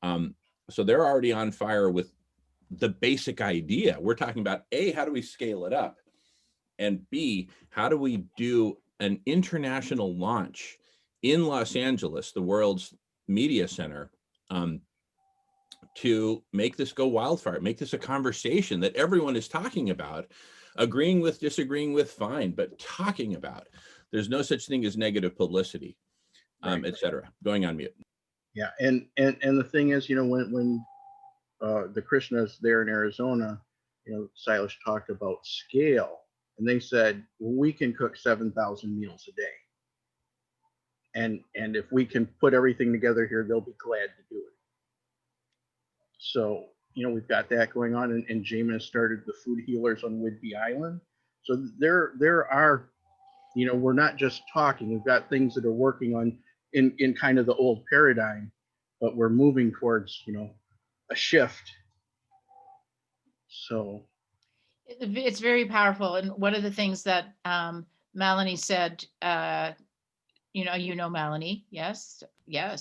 So they're already on fire with the basic idea. We're talking about A, how do we scale it up? And B, how do we do an international launch in Los Angeles, the world's media center, to make this go wildfire, make this a conversation that everyone is talking about, agreeing with, disagreeing with, fine, but talking about. There's no such thing as negative publicity, Right. et cetera. Going on mute. Yeah, and the thing is, you know, when the Krishnas there in Arizona, you know, Silas talked about scale, and they said, well, we can cook 7,000 meals a day. And if we can put everything together here, they'll be glad to do it. So, you know, we've got that going on, and Jamen has started the food healers on Whidbey Island. So there are, you know, we're not just talking, we've got things that are working on in kind of the old paradigm, but we're moving towards, you know, a shift. So It's very powerful. And one of the things that Melanie said, you know Melanie, yes,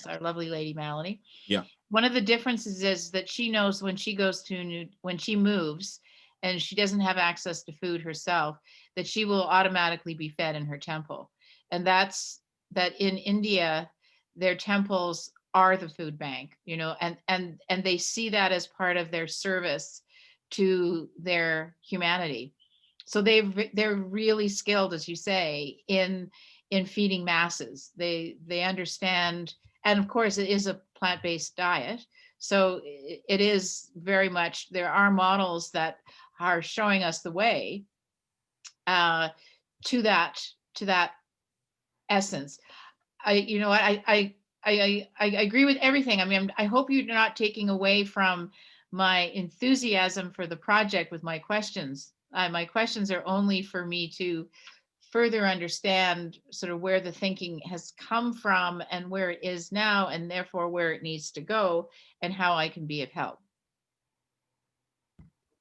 our lovely lady Melanie. Yeah. One of the differences is that she knows when she goes to when she moves and she doesn't have access to food herself, that she will automatically be fed in her temple. And that's that in India, their temples are the food bank, you know, and they see that as part of their service to their humanity. So they're really skilled, as you say, in feeding masses. They understand, and of course it is a plant-based diet. So it is very much, there are models that are showing us the way to that essence. I agree with everything. I mean, I hope you're not taking away from my enthusiasm for the project with my questions. My questions are only for me to further understand sort of where the thinking has come from and where it is now, and therefore where it needs to go and how I can be of help.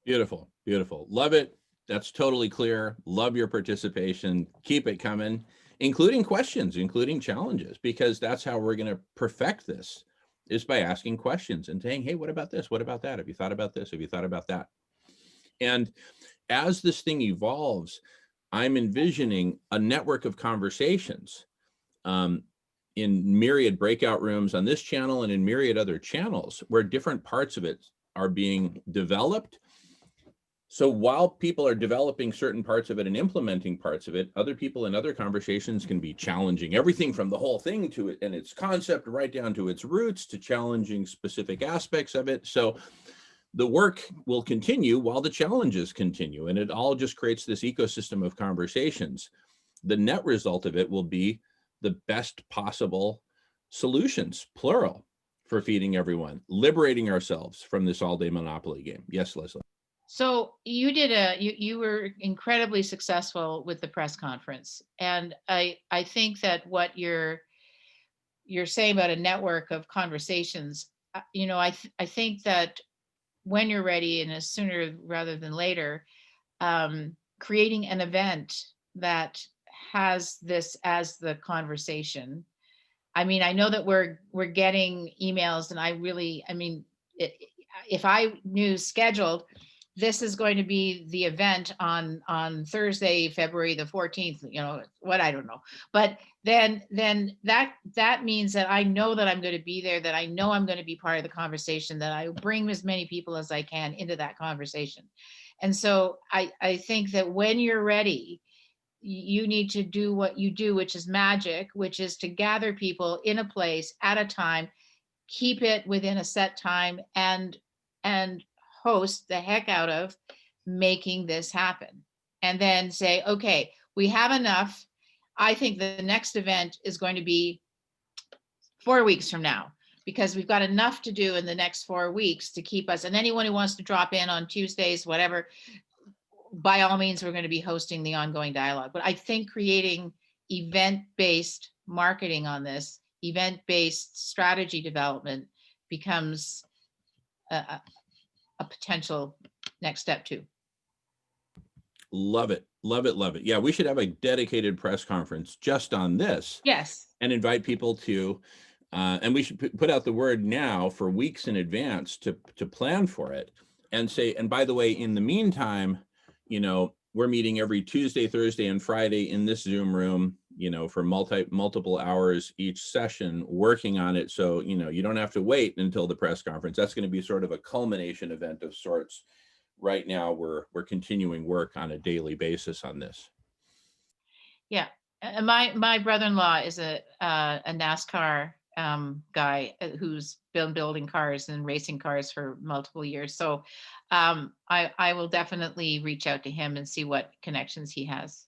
Beautiful, beautiful. Love it. That's totally clear. Love your participation. Keep it coming, including questions, including challenges, because that's how we're going to perfect this, is by asking questions and saying, hey, what about this? What about that? Have you thought about this? Have you thought about that? And as this thing evolves, I'm envisioning a network of conversations in myriad breakout rooms on this channel and in myriad other channels where different parts of it are being developed. So while people are developing certain parts of it and implementing parts of it, other people in other conversations can be challenging everything from the whole thing to it and its concept right down to its roots, to challenging specific aspects of it. So the work will continue while the challenges continue, and it all just creates this ecosystem of conversations. The net result of it will be the best possible solutions, plural, for feeding everyone, liberating ourselves from this all-day monopoly game. Yes, Leslie. So you were incredibly successful with the press conference, and I think that what you're saying about a network of conversations, you know, I think that when you're ready, and as sooner rather than later, creating an event that has this as the conversation. I mean, I know that we're getting emails, and I mean, if I knew scheduled, this is going to be the event on Thursday, February the 14th, you know, what, I don't know. But then that means that I know that I'm going to be there, that I know I'm going to be part of the conversation, that I bring as many people as I can into that conversation. And so I think that when you're ready, you need to do what you do, which is magic, which is to gather people in a place at a time, keep it within a set time, and host the heck out of making this happen. And then say, okay, we have enough. I think the next event is going to be 4 weeks from now, because we've got enough to do in the next 4 weeks to keep us, and anyone who wants to drop in on Tuesdays, whatever, by all means, we're going to be hosting the ongoing dialogue. But I think creating event-based marketing on this, event-based strategy development becomes a potential next step too. Love it. Love it. Love it. Yeah, we should have a dedicated press conference just on this. Yes. And invite people to, and we should put out the word now for weeks in advance to plan for it, and say, and by the way, in the meantime, you know, we're meeting every Tuesday, Thursday, and Friday in this Zoom room, you know, for multiple hours each session working on it. So, you know, you don't have to wait until the press conference. That's going to be sort of a culmination event of sorts. Right now, we're continuing work on a daily basis on this. Yeah. And my brother-in-law is a NASCAR guy who's been building cars and racing cars for multiple years. So I will definitely reach out to him and see what connections he has.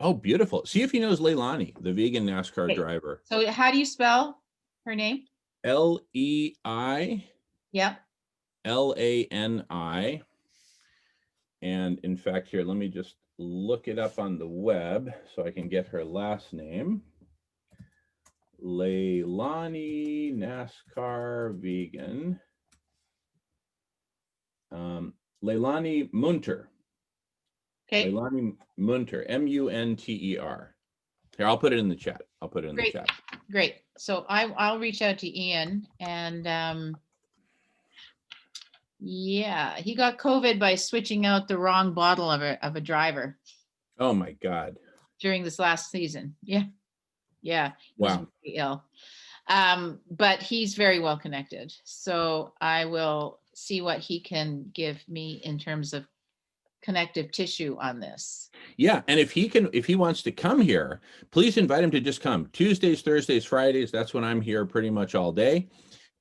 Oh, beautiful. See if he knows Leilani, the vegan NASCAR Okay. driver. So how do you spell her name? L-E-I. Yep. L-A-N-I. And in fact, here, let me just look it up on the web so I can get her last name. Leilani NASCAR vegan. Leilani Munter. Okay. Leilani Munter, M-U-N-T-E-R. Here, I'll put it in the chat. I'll put it in the chat. Great. So I'll reach out to Ian, and yeah, he got COVID by switching out the wrong bottle of a driver Oh my God. during this last season. Yeah. Yeah. He was Wow. really ill. But he's very well connected. So I will see what he can give me in terms of connective tissue on this. Yeah, and if he wants to come here, please invite him to just come. Tuesdays, Thursdays, Fridays, that's when I'm here pretty much all day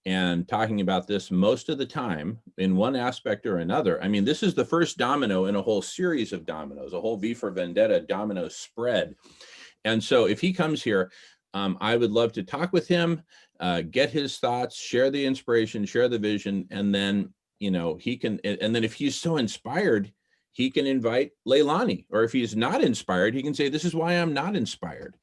and talking about this most of the time in one aspect or another. I mean, this is the first domino in a whole series of dominoes, a whole V for Vendetta domino spread. And so if he comes here, I would love to talk with him, get his thoughts, share the inspiration, share the vision, and then, you know, he can, and then if he's so inspired, he can invite Leilani, or if he's not inspired, he can say, this is why I'm not inspired.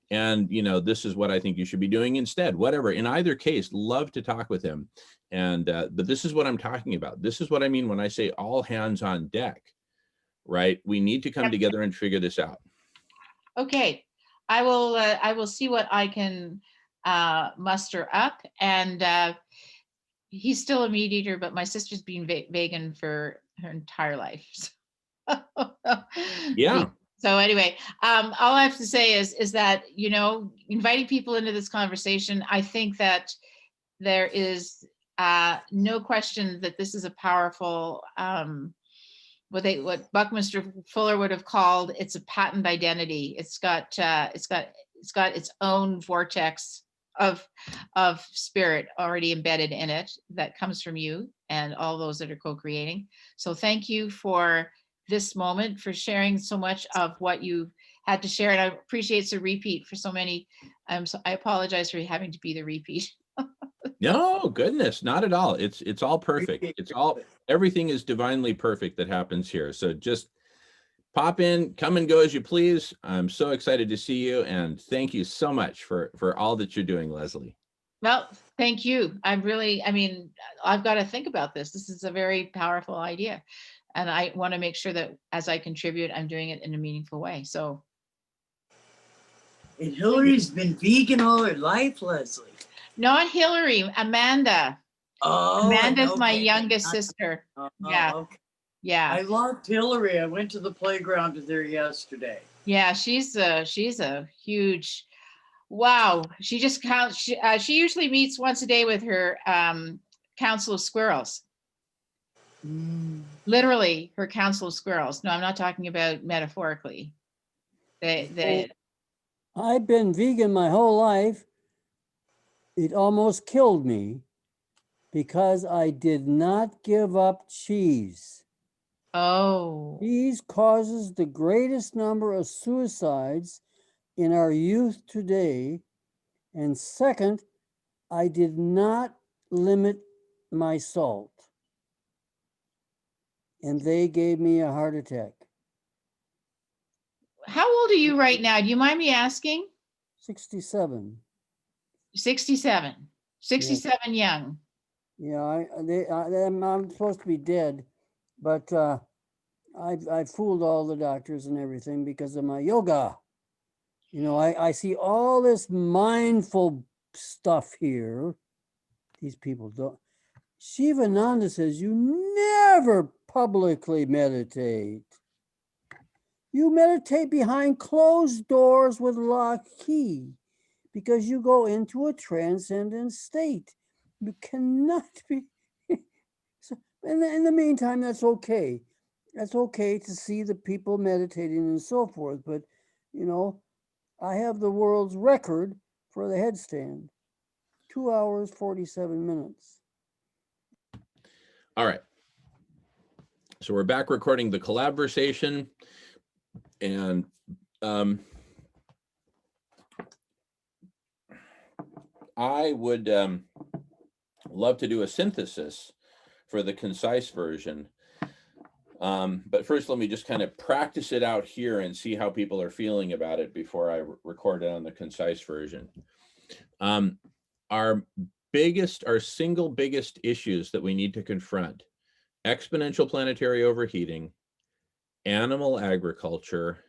And, you know, this is what I think you should be doing instead, whatever. In either case, love to talk with him. And, but this is what I'm talking about. This is what I mean when I say all hands on deck, right? We need to come together and figure this out. Okay. I will see what I can muster up. And he's still a meat eater, but my sister's been vegan for her entire life. Yeah. So anyway, all I have to say is that, you know, inviting people into this conversation, I think that there is no question that this is a powerful, what Buckminster Fuller would have called, it's a patent identity. It's got its own vortex of spirit already embedded in it that comes from you and all those that are co-creating. So thank you for this moment, for sharing so much of what you had to share. And I appreciate it's a repeat for so many. So I apologize for having to be the repeat. No, goodness, not at all. It's all perfect. It's all, everything is divinely perfect that happens here. So just pop in, come and go as you please. I'm so excited to see you. And thank you so much for all that you're doing, Leslie. Well, thank you. I mean, I've got to think about this. This is a very powerful idea. And I want to make sure that as I contribute, I'm doing it in a meaningful way. So. And Hillary's been vegan all her life, Leslie. Not Hillary, Amanda. Oh, Amanda's my okay. youngest sister. Yeah. Okay. Yeah. I loved Hillary. I went to the playground with her yesterday. Yeah, she's a huge, wow. She just counts. She usually meets once a day with her council of squirrels. Literally, her council of squirrels. No, I'm not talking about metaphorically. They I've been vegan my whole life. It almost killed me because I did not give up cheese. Oh. Cheese causes the greatest number of suicides in our youth today. And second, I did not limit my salt. And they gave me a heart attack. How old are you right now? Do you mind me asking? 67. 67. 67 young. Yeah, I'm supposed to be dead, but I fooled all the doctors and everything because of my yoga. You know, I see all this mindful stuff here. These people don't. Shivananda says you never publicly meditate. You meditate behind closed doors with lock key because you go into a transcendent state. You cannot be. So in the meantime, that's okay. That's okay to see the people meditating and so forth. But, you know, I have the world's record for the headstand. 2 hours, 47 minutes. All right. So we're back recording the Collaversation, and I would love to do a synthesis for the concise version. But first, let me just kind of practice it out here and see how people are feeling about it before I record it on the concise version. Our single biggest issues that we need to confront: exponential planetary overheating, animal agriculture,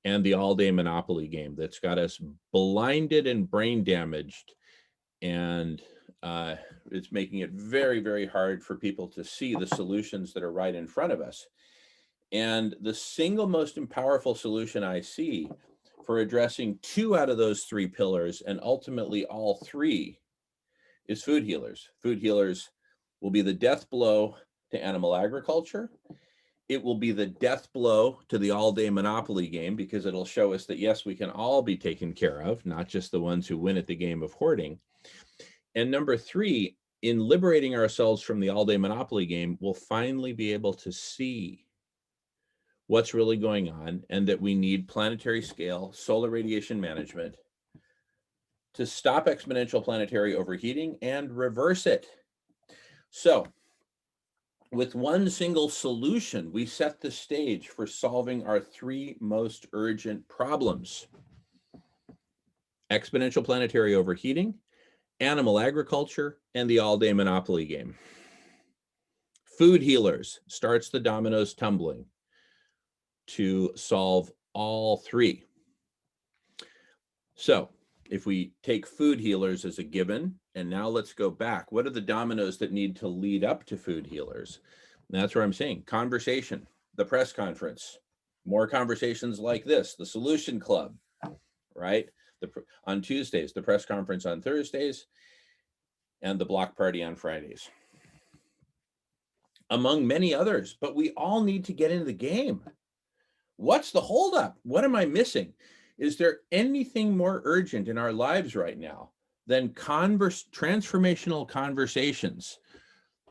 and the all-day monopoly game that's got us blinded and brain damaged. And it's making it very, very hard for people to see the solutions that are right in front of us. And the single most powerful solution I see for addressing 2 out of those 3 pillars, and ultimately all 3, is food healers. Food healers will be the death blow to animal agriculture. It will be the death blow to the all-day monopoly game, because it'll show us that, yes, we can all be taken care of, not just the ones who win at the game of hoarding. And number 3, in liberating ourselves from the all-day monopoly game, we'll finally be able to see what's really going on, and that we need planetary scale solar radiation management to stop exponential planetary overheating and reverse it. So with one single solution, we set the stage for solving our 3 most urgent problems: exponential planetary overheating, animal agriculture, and the all-day monopoly game. Food healers starts the dominoes tumbling to solve all 3. So if we take food healers as a given, and now let's go back, what are the dominoes that need to lead up to food healers? And that's where I'm saying conversation, the press conference, more conversations like this, the solution club, right? On Tuesdays, the press conference on Thursdays, and the block party on Fridays, among many others. But we all need to get into the game. What's the holdup? What am I missing? Is there anything more urgent in our lives right now than transformational conversations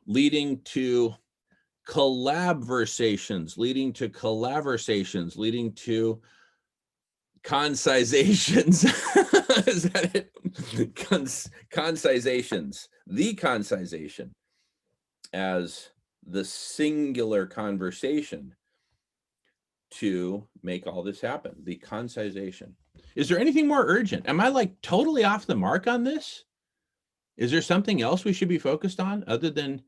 leading to collabversations, leading to collaversations, leading to concisations? Is that it? Concisations, the concisation as the singular conversation to make all this happen, the concisation. Is there anything more urgent? Am I like totally off the mark on this? Is there something else we should be focused on other than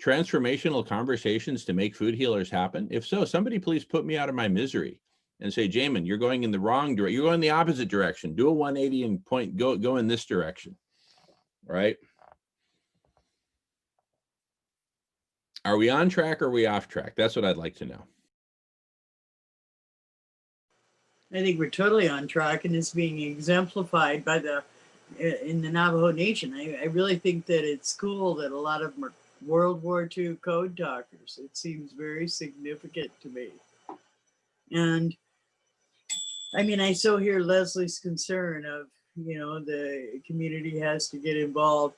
transformational conversations to make food healers happen? If so, somebody please put me out of my misery and say, Jamen, you're going in the wrong direction. You're going the opposite direction. Do a 180 and go in this direction, right? Are we on track or are we off track? That's what I'd like to know. I think we're totally on track, and it's being exemplified by in the Navajo Nation. I really think that it's cool that a lot of them are World War II code talkers. It seems very significant to me. And I mean, I so hear Leslie's concern of, the community has to get involved,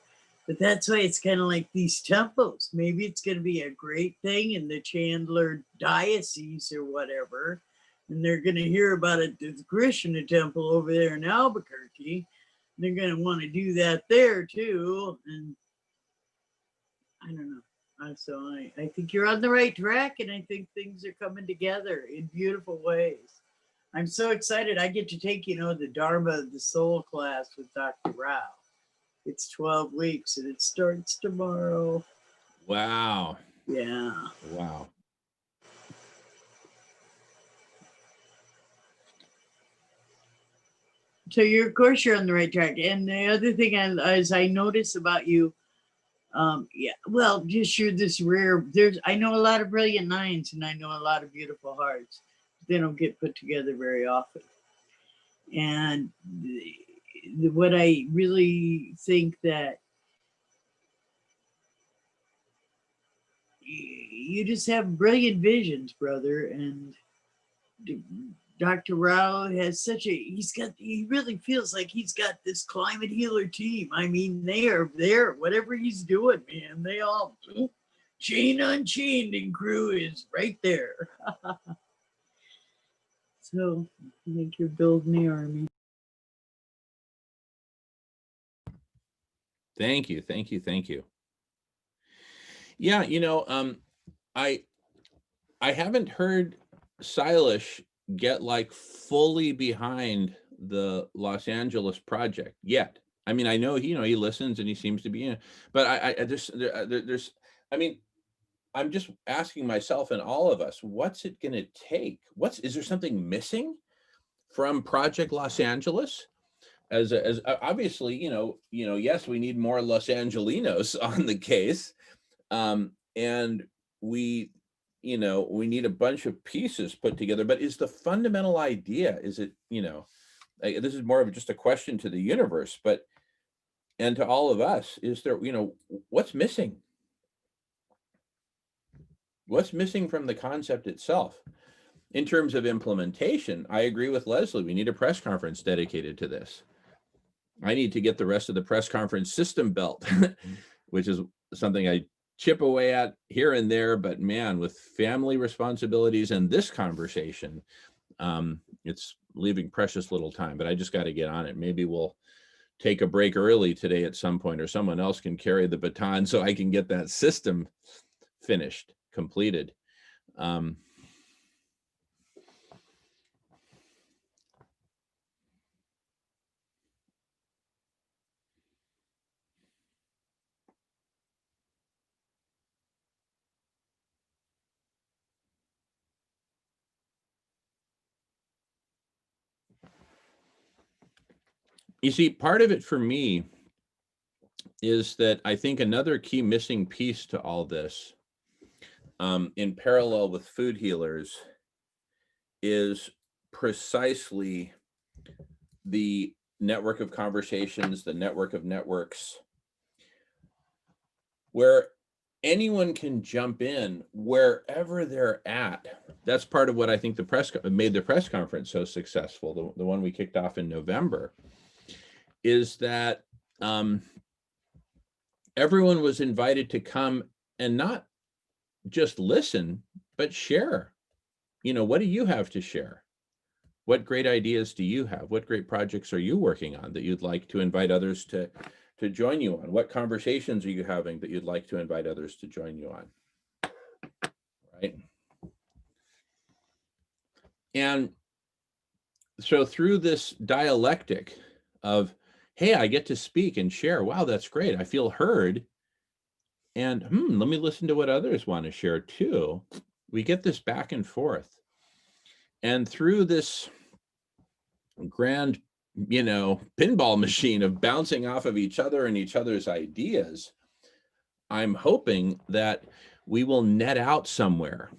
but that's why it's kind of like these temples. Maybe it's going to be a great thing in the Chandler diocese or whatever. And they're going to hear about it, the Krishna temple over there in Albuquerque. They're going to want to do that there too. And I don't know. So I think you're on the right track, and I think things are coming together in beautiful ways. I'm so excited. I get to take, the Dharma of the Soul class with Dr. Rao. It's 12 weeks and it starts tomorrow. Wow. Yeah. Wow. So of course you're on the right track. And the other thing I notice about you, just you're this rare. I know a lot of brilliant nines, and I know a lot of beautiful hearts. They don't get put together very often. And what I really think that you just have brilliant visions, brother. And Dr. Rao has he really feels like he's got this climate healer team. I mean, they are there, whatever he's doing, man. They all, Chain Unchained and crew is right there. So I think you're building the army. Thank you. Thank you. Thank you. Yeah. I haven't heard Silas get like fully behind the Los Angeles project yet. I mean, I know he listens and he seems to be but I'm just asking myself and all of us, what's it going to take? Is there something missing from Project Los Angeles? As obviously, yes, we need more Los Angelinos on the case, and we need a bunch of pieces put together. But is the fundamental idea? Is it this is more of just a question to the universe, and to all of us, is there what's missing? What's missing from the concept itself? In terms of implementation, I agree with Leslie. We need a press conference dedicated to this. I need to get the rest of the press conference system built, which is something I chip away at here and there. But man, with family responsibilities and this conversation, it's leaving precious little time. But I just got to get on it. Maybe we'll take a break early today at some point, or someone else can carry the baton so I can get that system finished, completed. You see, part of it for me is that I think another key missing piece to all this, in parallel with food healers, is precisely the network of conversations, the network of networks, where anyone can jump in wherever they're at. That's part of what I think made the press conference so successful, the one we kicked off in November, is that everyone was invited to come and not just listen, but share. What do you have to share? What great ideas do you have? What great projects are you working on that you'd like to invite others to join you on? What conversations are you having that you'd like to invite others to join you on? Right. And so through this dialectic of, hey, I get to speak and share. Wow, that's great. I feel heard. And let me listen to what others want to share too. We get this back and forth. And through this grand, pinball machine of bouncing off of each other and each other's ideas, I'm hoping that we will net out somewhere.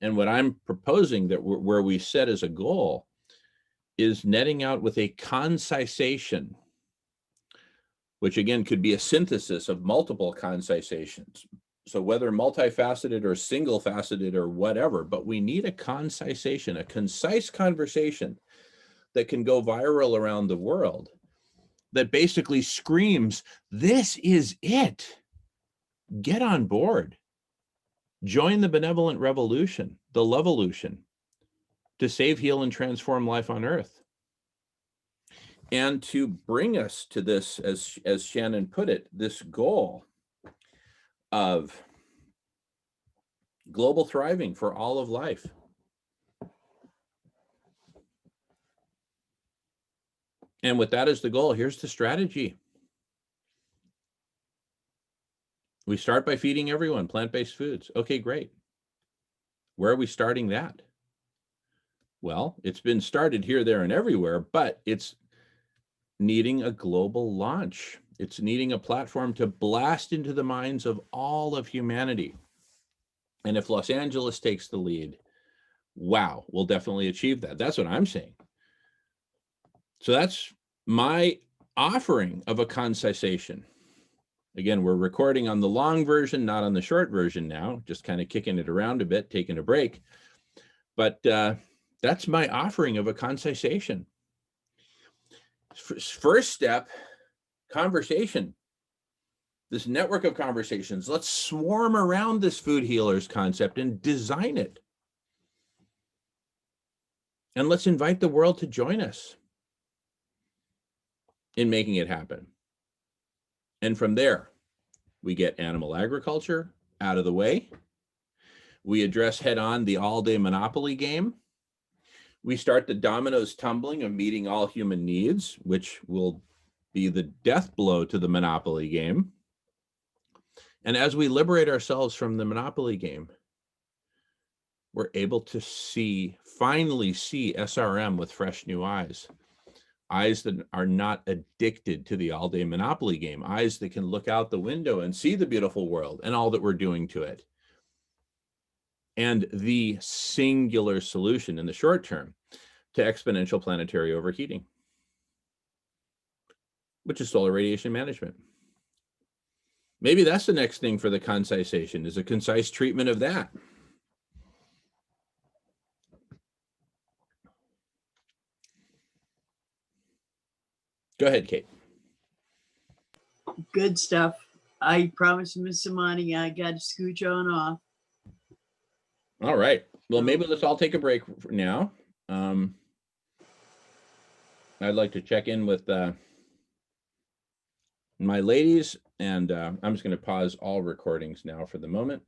And what I'm proposing that where we set as a goal is netting out with a concisation, which again could be a synthesis of multiple concisations. So whether multifaceted or single faceted or whatever, but we need a concisation, a concise conversation that can go viral around the world, that basically screams, this is it. Get on board. Join the benevolent revolution, the Lovolution. to save, heal, and transform life on Earth. And to bring us to this, as Shannon put it, this goal of global thriving for all of life. And with that as the goal, here's the strategy. We start by feeding everyone plant-based foods. Okay, great. Where are we starting that? Well, it's been started here, there, and everywhere, but it's needing a global launch. It's needing a platform to blast into the minds of all of humanity. And if Los Angeles takes the lead, wow, we'll definitely achieve that. That's what I'm saying. So that's my offering of a concisation. Again, we're recording on the long version, not on the short version now, just kind of kicking it around a bit, taking a break. But that's my offering of a concisation. First step, conversation. This network of conversations. Let's swarm around this food healers concept and design it. And let's invite the world to join us in making it happen. And from there, we get animal agriculture out of the way. We address head-on the all-day monopoly game. We start the dominoes tumbling of meeting all human needs, which will be the death blow to the monopoly game. And as we liberate ourselves from the monopoly game, we're able to finally see SRM with fresh new eyes. Eyes that are not addicted to the all-day monopoly game. Eyes that can look out the window and see the beautiful world and all that we're doing to it. And the singular solution in the short term to exponential planetary overheating, which is solar radiation management. Maybe that's the next thing for the concisation, is a concise treatment of that. Go ahead, Kate. Good stuff. I promised Miss Amani I got to scooch on off. All right. Well, maybe let's all take a break now. I'd like to check in with my ladies, and I'm just going to pause all recordings now for the moment.